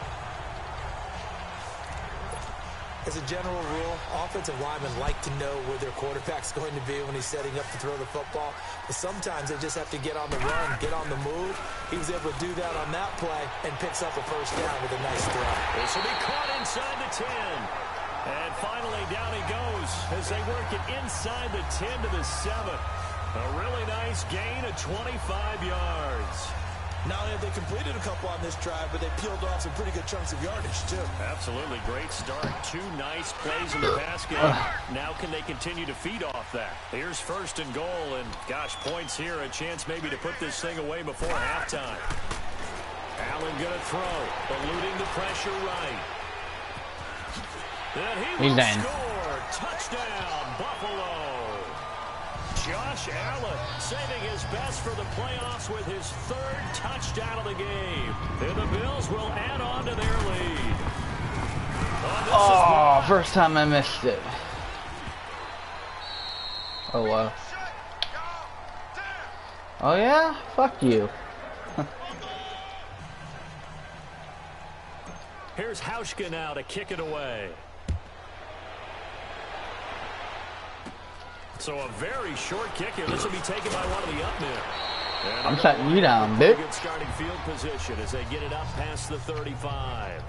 As a general rule, offensive linemen like to know where their quarterback's going to be when he's setting up to throw the football. But sometimes they just have to get on the run, get on the move. He was able to do that on that play and picks up a first down with a nice throw. This will be caught inside the 10. And finally, down he goes as they work it inside the 10 to the 7. A really nice gain of 25 yards. Not only have they completed a couple on this drive, but they peeled off some pretty good chunks of yardage, too. Absolutely great start. 2 nice plays in the pass game. Now can they continue to feed off that? Here's 1st and goal, and gosh, points here. A chance maybe to put this thing away before halftime. Allen gonna throw, eluding the pressure right. And he will score. Touchdown, Buffalo. Josh Allen saving his best for the playoffs with his 3rd touchdown of the game. And the Bills will add on to their lead. Oh, first time I missed it. Oh, wow. Oh, yeah? Fuck you. Here's Hauschka now to kick it away. So a very short kick here. This will be taken by one of the up men. I'm shutting you down, bitch. Good starting field position as they get it up past the 35.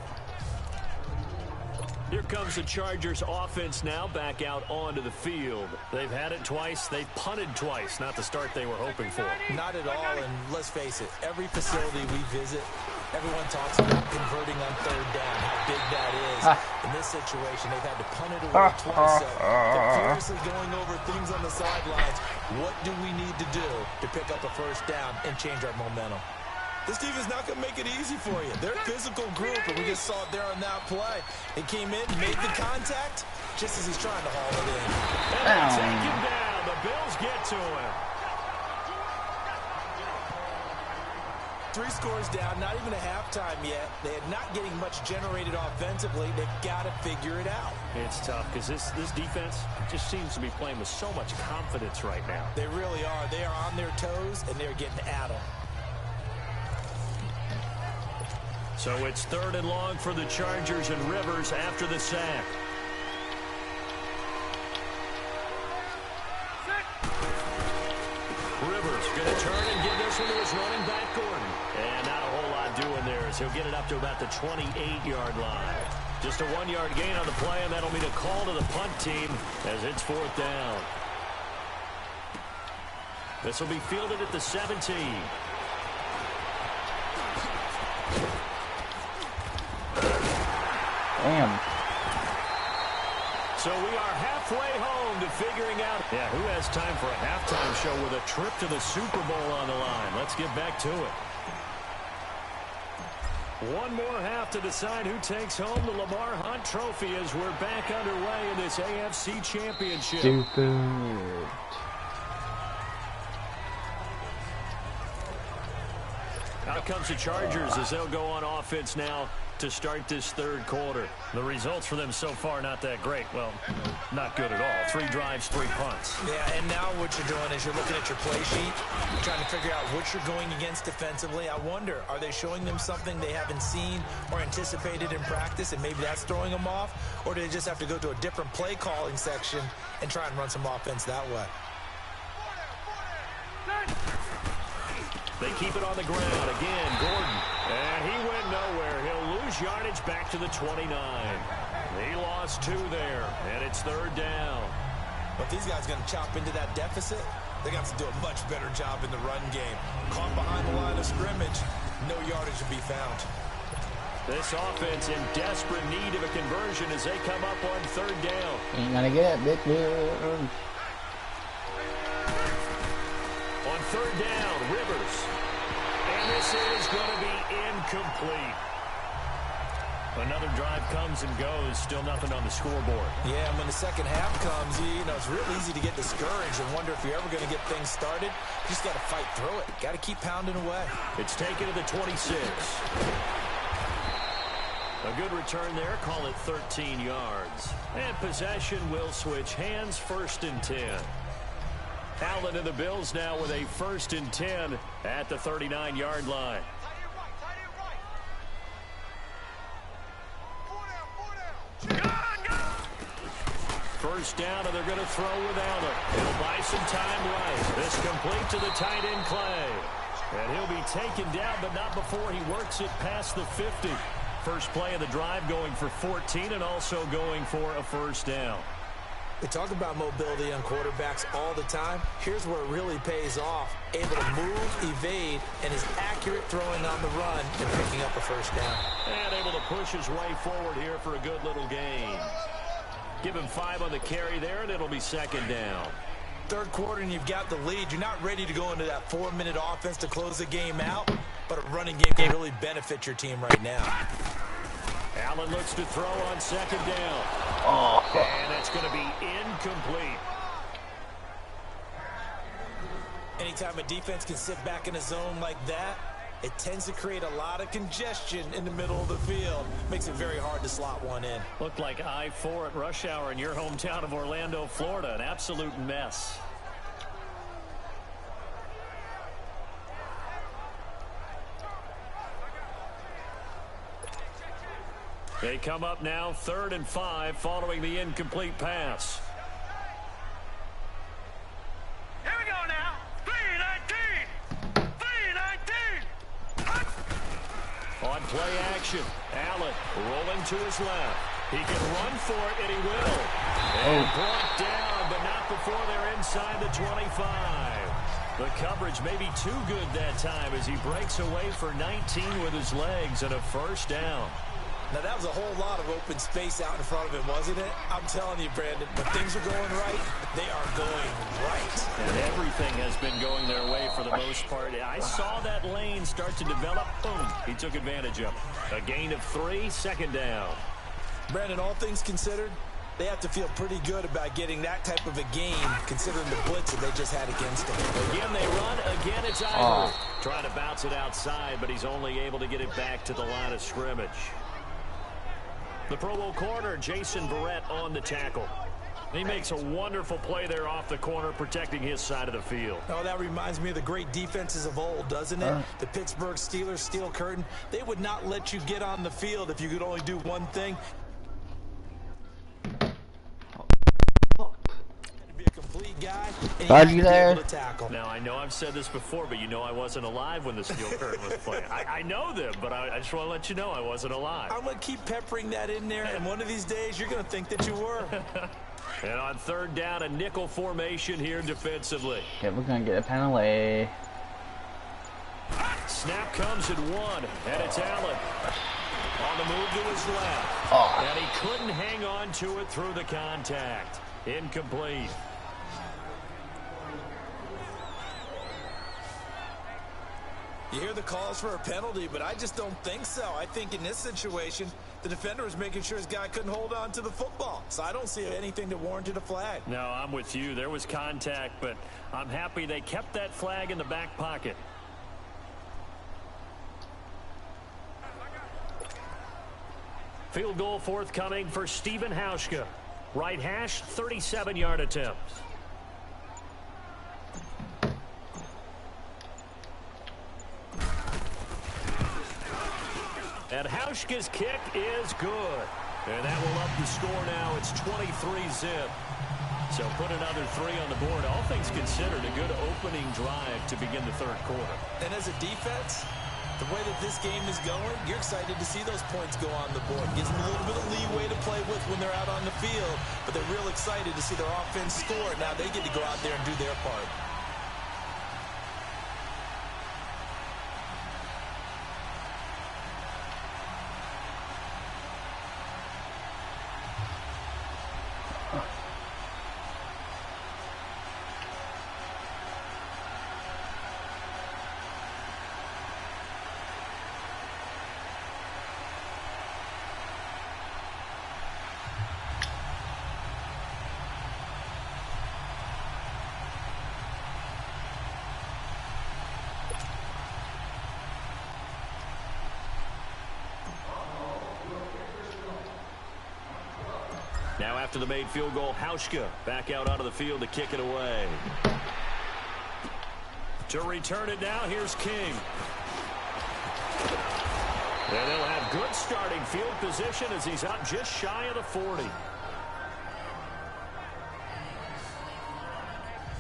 Here comes the Chargers offense now back out onto the field. They've had it twice. They've punted twice. Not the start they were hoping for. Not at all, and let's face it, every facility we visit, everyone talks about converting on 3rd down, how big that is. In this situation, they've had to punt it away twice. So they're furiously going over things on the sidelines. What do we need to do to pick up a 1st down and change our momentum? This team is not going to make it easy for you. They're a physical group, and we just saw it there on that play. He came in, made the contact, just as he's trying to haul it in. And they take him down. The Bills get to him. 3 scores down, not even a halftime yet. They are not getting much generated offensively. They've got to figure it out. It's tough because this defense just seems to be playing with so much confidence right now. They really are. They are on their toes, and they're getting at them. So it's 3rd and long for the Chargers and Rivers after the sack. Rivers going to turn and give this one to his running back, Gordon. And not a whole lot doing there as he'll get it up to about the 28-yard line. Just a 1-yard gain on the play, and that'll be the call to the punt team as it's 4th down. This will be fielded at the 17. Damn. So we are halfway home to figuring out, who has time for a halftime show with a trip to the Super Bowl on the line. Let's get back to it. One more half to decide who takes home the Lamar Hunt Trophy as we're back underway in this AFC Championship. Stupid. Out comes the Chargers as they'll go on offense now to start this 3rd quarter. The results for them so far not that great. Well, not good at all. 3 drives, 3 punts. Yeah, and now what you're doing is you're looking at your play sheet, trying to figure out what you're going against defensively. I wonder, are they showing them something they haven't seen or anticipated in practice, and maybe that's throwing them off? Or do they just have to go to a different play calling section and try and run some offense that way? They keep it on the ground. Again, Gordon. And he went nowhere. He'll lose yardage back to the 29. He lost 2 there, and it's 3rd down. But these guys are going to chop into that deficit. They got to do a much better job in the run game. Caught behind the line of scrimmage, no yardage to be found. This offense in desperate need of a conversion as they come up on 3rd down. Ain't gonna get it, bitch. On 3rd down, Rivers. And this is going to be incomplete. Another drive comes and goes. Still nothing on the scoreboard. Yeah, and when the second half comes, you know, it's real easy to get discouraged and wonder if you're ever going to get things started. You just got to fight through it. Got to keep pounding away. It's taken to the 26. A good return there. Call it 13 yards. And possession will switch hands. 1st and 10. Allen and the Bills now with a 1st and 10 at the 39-yard line. First down, and they're going to throw without it. He'll buy some time right. This complete to the tight end, Clay. And he'll be taken down, but not before he works it past the 50. first play of the drive, going for 14 and also going for a first down. We talk about mobility on quarterbacks all the time. Here's where it really pays off. Able to move, evade, and is accurate throwing on the run and picking up a first down. And able to push his way forward here for a good little gain. Give him 5 on the carry there, and it'll be second down. Third quarter, and you've got the lead. You're not ready to go into that 4-minute offense to close the game out, but a running game can really benefit your team right now. Allen looks to throw on second down. And that's going to be incomplete. Anytime a defense can sit back in a zone like that, it tends to create a lot of congestion in the middle of the field. Makes it very hard to slot one in. Looked like I-4 at rush hour in your hometown of Orlando, Florida. An absolute mess. They come up now, 3rd and 5, following the incomplete pass. Here we go now. 3-19. 3-19. On play action, Allen rolling to his left. He can run for it, and he will. And brought down, but not before they're inside the 25. The coverage may be too good that time as he breaks away for 19 with his legs and a first down. Now, that was a whole lot of open space out in front of him, wasn't it? I'm telling you, Brandon, when things are going right, they are going right. And everything has been going their way for the most part. I saw that lane start to develop. Boom. He took advantage of it. A gain of 3, second down. Brandon, all things considered, they have to feel pretty good about getting that type of a game, considering the blitz that they just had against them. Again, they run. Again, it's Ivory. Trying to bounce it outside, but he's only able to get it back to the line of scrimmage. The Pro Bowl corner, Jason Verrett, on the tackle. He makes a wonderful play there off the corner, protecting his side of the field. Oh, that reminds me of the great defenses of old, doesn't it? The Pittsburgh Steelers, Steel Curtain. They would not let you get on the field if you could only do one thing. Be a complete guy. Are you there? Now, I know I've said this before, but you know I wasn't alive when the Steel Curtain was playing. I know them, but I just want to let you know I wasn't alive. I'm going to keep peppering that in there, and one of these days you're going to think that you were. And on 3rd down, a nickel formation here defensively. Yeah, we're going to get a penalty. Snap comes at 1, and it's Allen. On the move to his left. And he couldn't hang on to it through the contact. Incomplete. You hear the calls for a penalty, but I just don't think so. I think in this situation, the defender was making sure his guy couldn't hold on to the football. So I don't see anything that warranted a flag. No, I'm with you. There was contact, but I'm happy they kept that flag in the back pocket. Field goal forthcoming for Stephen Hauschka. Right hash, 37-yard attempt. And Hauschka's kick is good. And that will up the score now. It's 23-zip. So put another 3 on the board. All things considered, a good opening drive to begin the 3rd quarter. And as a defense, the way that this game is going, you're excited to see those points go on the board. Gives them a little bit of leeway to play with when they're out on the field, but they're real excited to see their offense score. Now they get to go out there and do their part. Now after the made field goal, Hauschka back out onto the field to kick it away. To return it now, here's King. And they'll have good starting field position as he's up just shy of the 40.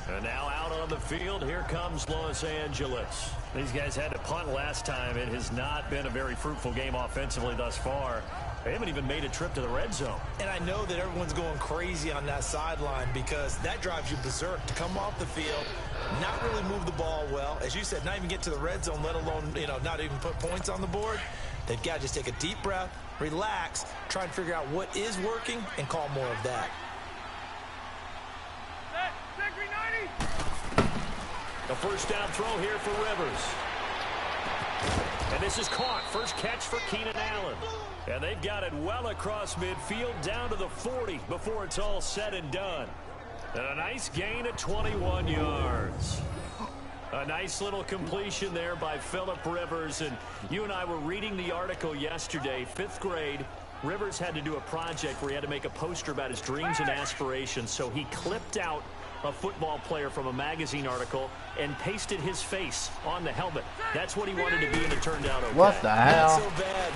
And now out on on the field. Here comes Los Angeles. These guys had to punt last time. It has not been a very fruitful game offensively thus far. They haven't even made a trip to the red zone. And I know that everyone's going crazy on that sideline because that drives you berserk to come off the field, not really move the ball well. As you said, not even get to the red zone, let alone, not even put points on the board. They've got to just take a deep breath, relax, try and figure out what is working, and call more of that. The first down throw here for Rivers. And this is caught. First catch for Keenan Allen. And they've got it well across midfield down to the 40 before it's all said and done. And a nice gain of 21 yards. A nice little completion there by Phillip Rivers. And you and I were reading the article yesterday, 5th grade. Rivers had to do a project where he had to make a poster about his dreams and aspirations. So he clipped out a football player from a magazine article and pasted his face on the helmet. That's what he wanted to be, and it turned out okay. What the hell?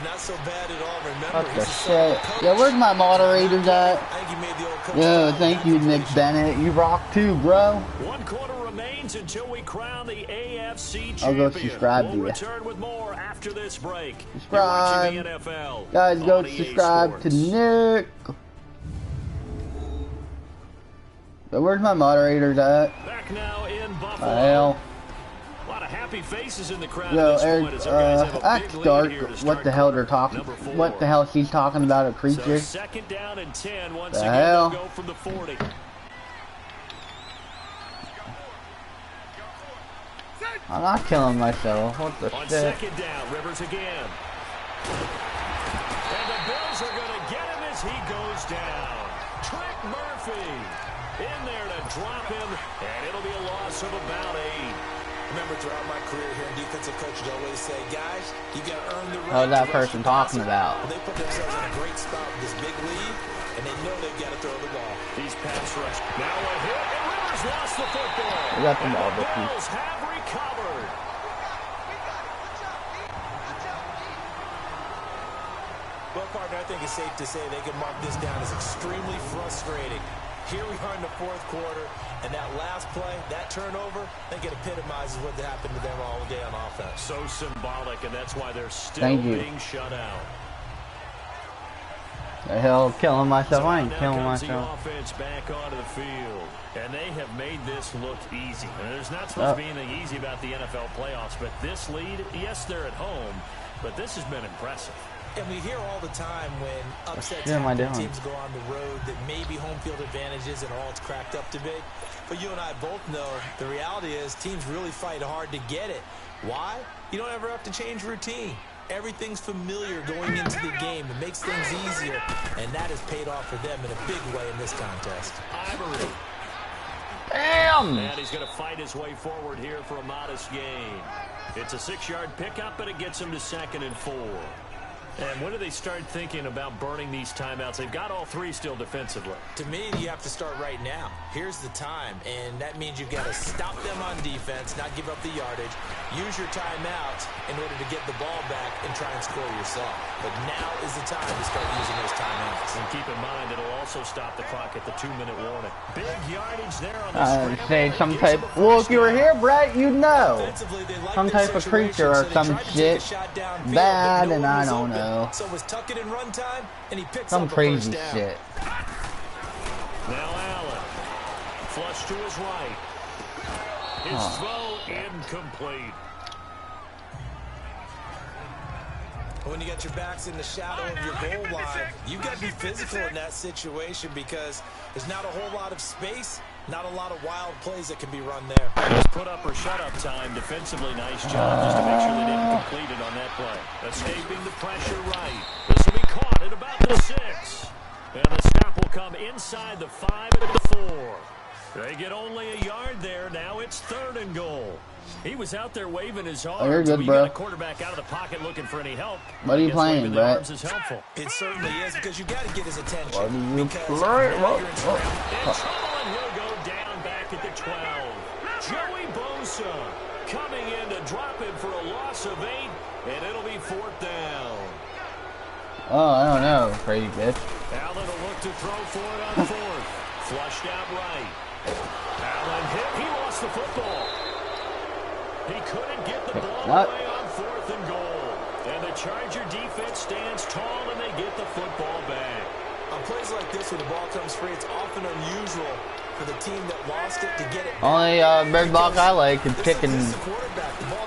Not so bad at all. Remember, What the shit? Yeah, where's my moderators at? I think he made the old coach. Yo, thank you, Nick Bennett. You rock too, bro. 1 quarter remains until we crown the AFC champion. I'll go subscribe to you. We'll return with more after this break. Subscribe. You're watching the NFL. Guys, go on EA subscribe to Sports. Nick. So where's my moderators at? Back now in Buffalo. Hell. A lot of happy faces in the crowd Yo, at this Eric, point as our guys have a ask big lead Dark here to what start the hell they're quarter talking. number 4. What the hell she's talking about? A creature? So 2nd down and 10. Once The again, hell? they'll go from the 40. I'm not killing myself. What the On shit? 2nd down, Rivers again. And the Bills are going to get him as he goes down. Trent Murphy in there to drop him, and it'll be a loss of about 8. Remember, throughout my career here in defensive coaches always say, guys, you got to earn the right. How's that person talking about? Well, they put themselves in a great spot with this big lead, and they know they've got to throw the ball. These pass rush. Now a hit, and Rivers lost the football. We got the ball, The Vicky. Bills have recovered. Well, partner, I think it's safe to say they can mark this down as extremely frustrating. Here we are in the 4th quarter, and that last play, that turnover, I think it epitomizes what happened to them all day on offense. So symbolic, and that's why they're still Thank you. being shut out. The hell, killing myself? So I ain't now killing comes myself. the offense back onto the field, and they have made this look easy. And there's not supposed to be anything easy about the NFL playoffs, but this lead, yes, they're at home, but this has been impressive. And we hear all the time when upsets am I happen, doing? teams go on the road that maybe home field advantage isn't all it's cracked up to be. But you and I both know the reality is teams really fight hard to get it. Why? You don't ever have to change routine. Everything's familiar going into the game. It makes things easier, and that has paid off for them in a big way in this contest. Ivory. Damn! And he's going to fight his way forward here for a modest gain. It's a 6-yard pickup, and it gets him to 2nd and 4. And when do they start thinking about burning these timeouts? They've got all 3 still defensively. To me, you have to start right now. Here's the time, and that means you've got to stop them on defense, not give up the yardage, use your timeouts in order to get the ball back and try and score yourself. But now is the time to start using those timeouts. And keep in mind, it'll also stop the clock at the 2-minute warning. Big yardage there on the I'd scramble. say some Gives type. them a Well, first if you were down. here, Brett, you'd know. Offensively, they like Some their type of situation, creature or so they some tried to take shit a shot downfield, bad, but and no one I was don't open. know. So it was tuck it in run time, and he picks Some up a crazy first down. shit. Now Allen. Flush to his right. His throw incomplete. When you got your backs in the shadow of your goal line, you've got to be physical in that situation because there's not a whole lot of space, not a lot of wild plays that can be run there. Put up or shut up time defensively. Nice job just to make sure they didn't complete it on that play. Escaping the pressure right. This will be caught at about the 6. And the stop will come inside the 5 at the 4. They get only a yard there. Now it's 3rd and goal. He was out there waving his arms. Oh, you're good, but you bro. got a quarterback out of the pocket looking for any help. What are you I guess playing, waving the Brett? arms is helpful. It certainly is because you got to get his attention. What are you because playing? now you're in trouble. In trouble, and he'll go down back at the 12. Joey Bosa coming in to drop him for a loss of 8, and it'll be 4th down. Oh, I don't know, crazy bitch. Allen will look to throw for it on 4th. Flushed out right. Allen hit. He lost the football. He couldn't get the ball away on 4th and goal. And the Charger defense stands tall, and they get the football back. On plays like this, where the ball comes free, it's often unusual for the team that lost it to get it back. Only bird block I like is chicken.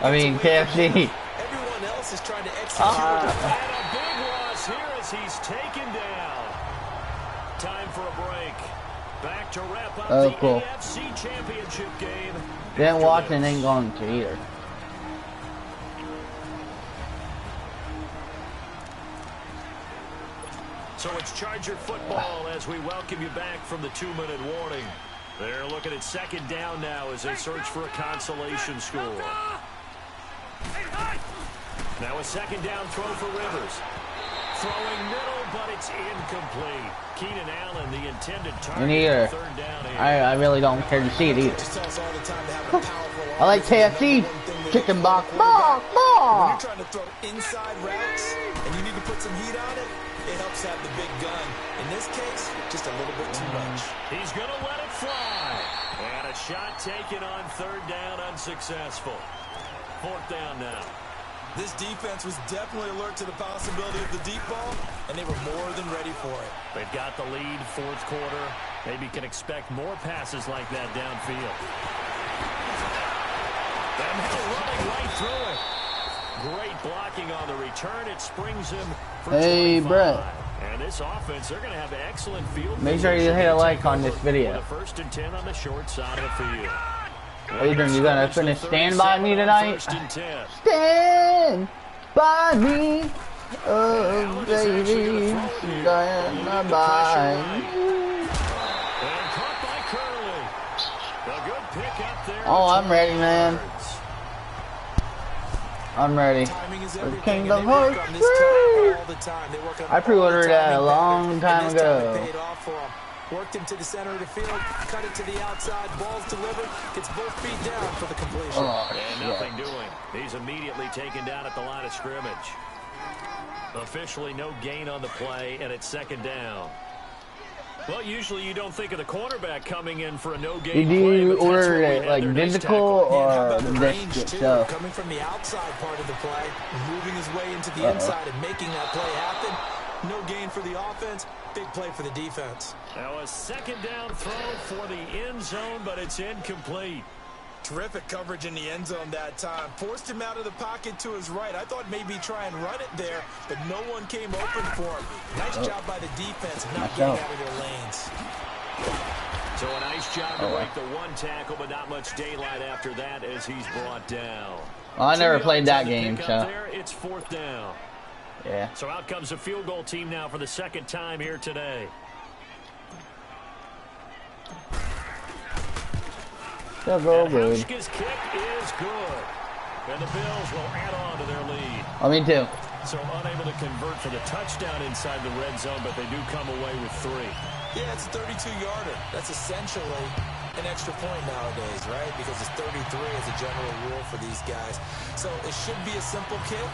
I mean KFC. Everyone else is trying to execute. And a big loss here as he's taken down. Time for a break. Back to wrap up the Cool. AFC Championship game. Didn't watch and ain't going to either. So it's Charger football as we welcome you back from the 2-minute warning. They're looking at 2nd down now as they search for a consolation score. Now a 2nd down throw for Rivers. Throwing middle, but it's incomplete. Keenan Allen, the intended target. Me neither. 3rd down. I really don't care to see it either. I like KFC chicken box. Box, When box. you're trying to throw inside routes and you need to put some heat on it, it helps have the big gun. In this case, just a little bit too much. He's going to let it fly. And a shot taken on 3rd down, unsuccessful. 4th down now. This defense was definitely alert to the possibility of the deep ball, and they were more than ready for it. They've got the lead, 4th quarter. Maybe can expect more passes like that downfield. And he's running right through it. Great blocking on the return. It springs him for 25. Brett. And this offense, they're going to have excellent field. Make sure you hit a like on this video. With a 1st and 10 on the short side of the field. Adrian, you gonna finish Stand By Me tonight? 1st and 10. Stand by me, oh baby, stand by me. And caught by Curley. A good pick up there. Oh, I'm ready, man. I'm ready. The Kingdom Hearts. I pre-ordered that a long time ago. Worked him to the center of the field, cut it to the outside, ball's delivered, gets both feet down for the completion. Oh, and nothing doing. He's immediately taken down at the line of scrimmage. Officially no gain on the play, and it's 2nd down. Well, usually you don't think of the cornerback coming in for a no-gain Did play. you But order it like physical or the disc itself? Coming from the outside part of the play, moving his way into the inside and making that play happen. No gain for the offense, big play for the defense. Now a 2nd down throw for the end zone, but it's incomplete. Terrific coverage in the end zone that time. Forced him out of the pocket to his right. I thought maybe try and run it there, but no one came open for him. Nice job by the defense not getting out of their lanes. So a nice job to break the 1 tackle, but not much daylight after that as he's brought down. Well, I never played that game, so. There, it's 4th down. Yeah. So out comes the field goal team now for the 2nd time here today. They'll go good. Hauschka's kick is good. And the Bills will add on to their lead. Oh, me too. So unable to convert for the touchdown inside the red zone, but they do come away with 3. Yeah, it's a 32-yarder. That's essentially an extra point nowadays, right? Because it's 33 as a general rule for these guys. So it should be a simple kick.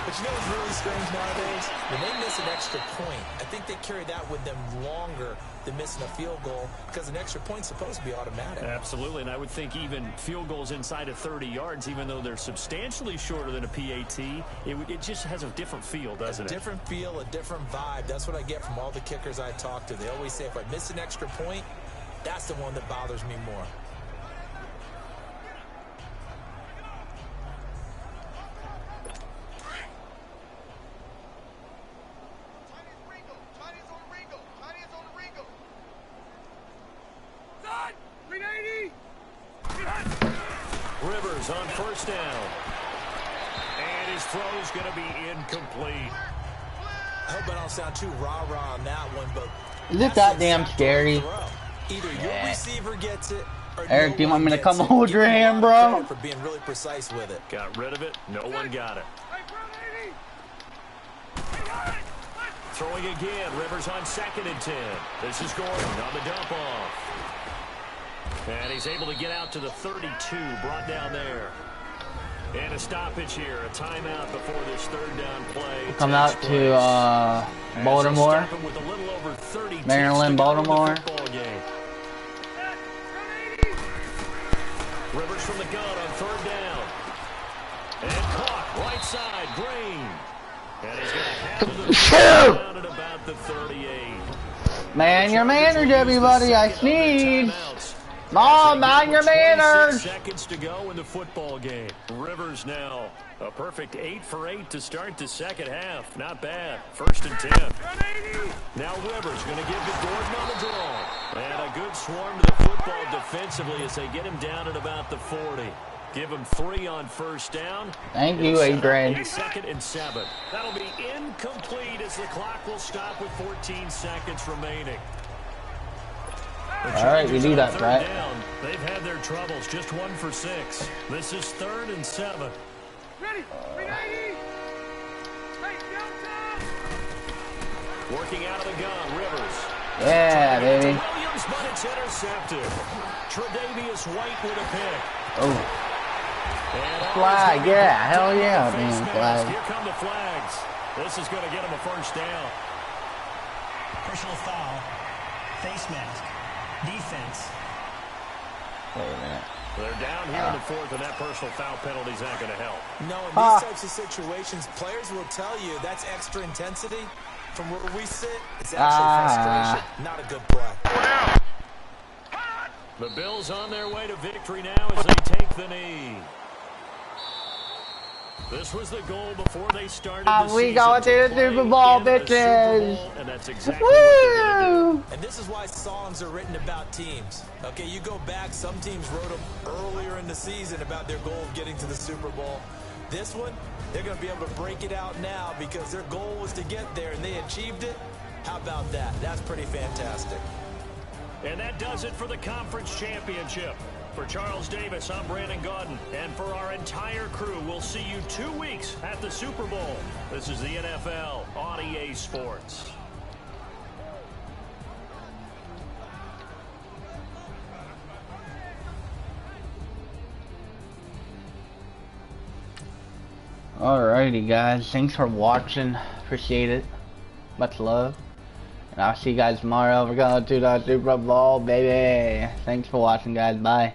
But you know what's really strange nowadays? When they miss an extra point, I think they carry that with them longer than missing a field goal because an extra point's supposed to be automatic. Absolutely, and I would think even field goals inside of 30 yards, even though they're substantially shorter than a PAT, it just has a different feel, doesn't it? A different feel, a different vibe. That's what I get from all the kickers I talk to. They always say if I miss an extra point, that's the one that bothers me more. Rivers on 1st down. And his throw's going to be incomplete. I hope I don't sound too rah-rah on that one, but Is it that damn scary? Either your receiver gets it, or Eric, do you want me to come hold hold your hand, bro? For being really precise with it. Got rid of it. No one got it. Throwing again. Rivers on 2nd and 10. This is Gordon on the dump off. And he's able to get out to the 32, brought down there. And a stoppage here, a timeout before this 3rd down play. Come out to Baltimore, Maryland, Baltimore. Rivers from the gun on third down. And caught right side, Green. And he's going to have it down at about the 38. Man your manners, everybody. I sneeze. Mom, mind your manners. Seconds to go in the football game. Rivers now a perfect 8 for 8 to start the second half. Not bad. 1st and 10. Now Rivers going to give to Gordon on the draw. And a good swarm to the football defensively as they get him down at about the 40. Give him 3 on 1st down. Thank you, Adrian. 2nd and 7. That'll be incomplete as the clock will stop with 14 seconds remaining. All right, we do that, right? They've had their troubles. Just 1 for 6. This is 3rd and 7. Ready? Ready? Hey, Working out of the gun, Rivers. Yeah, baby. Williams, but it's intercepted. Tre'Davious White with a pick. Oh. Flag, yeah, hell yeah, man, flag. Here come the flags. This is going to get him a 1st down. Personal foul. Face mask. Defense. Wait a minute. They're down here in the 4th, and that personal foul penalty is not going to help. No, in these types of situations, players will tell you that's extra intensity. From where we sit, it's actually frustration, not a good play. The Bills on their way to victory now as they take the knee. This was the goal before they started the We season going to the Super Bowl, bitches. and that's exactly what they're going to do. And this is why songs are written about teams. Okay, you go back, some teams wrote them earlier in the season about their goal of getting to the Super Bowl. This one, they're going to be able to break it out now because their goal was to get there and they achieved it. How about that? That's pretty fantastic. And that does it for the conference championship. For Charles Davis, I'm Brandon Gaudin. And for our entire crew, we'll see you 2 weeks at the Super Bowl. This is the NFL on EA Sports. Alrighty, guys. Thanks for watching. Appreciate it. Much love. And I'll see you guys tomorrow. We're going to the Super Bowl, baby. Thanks for watching, guys. Bye.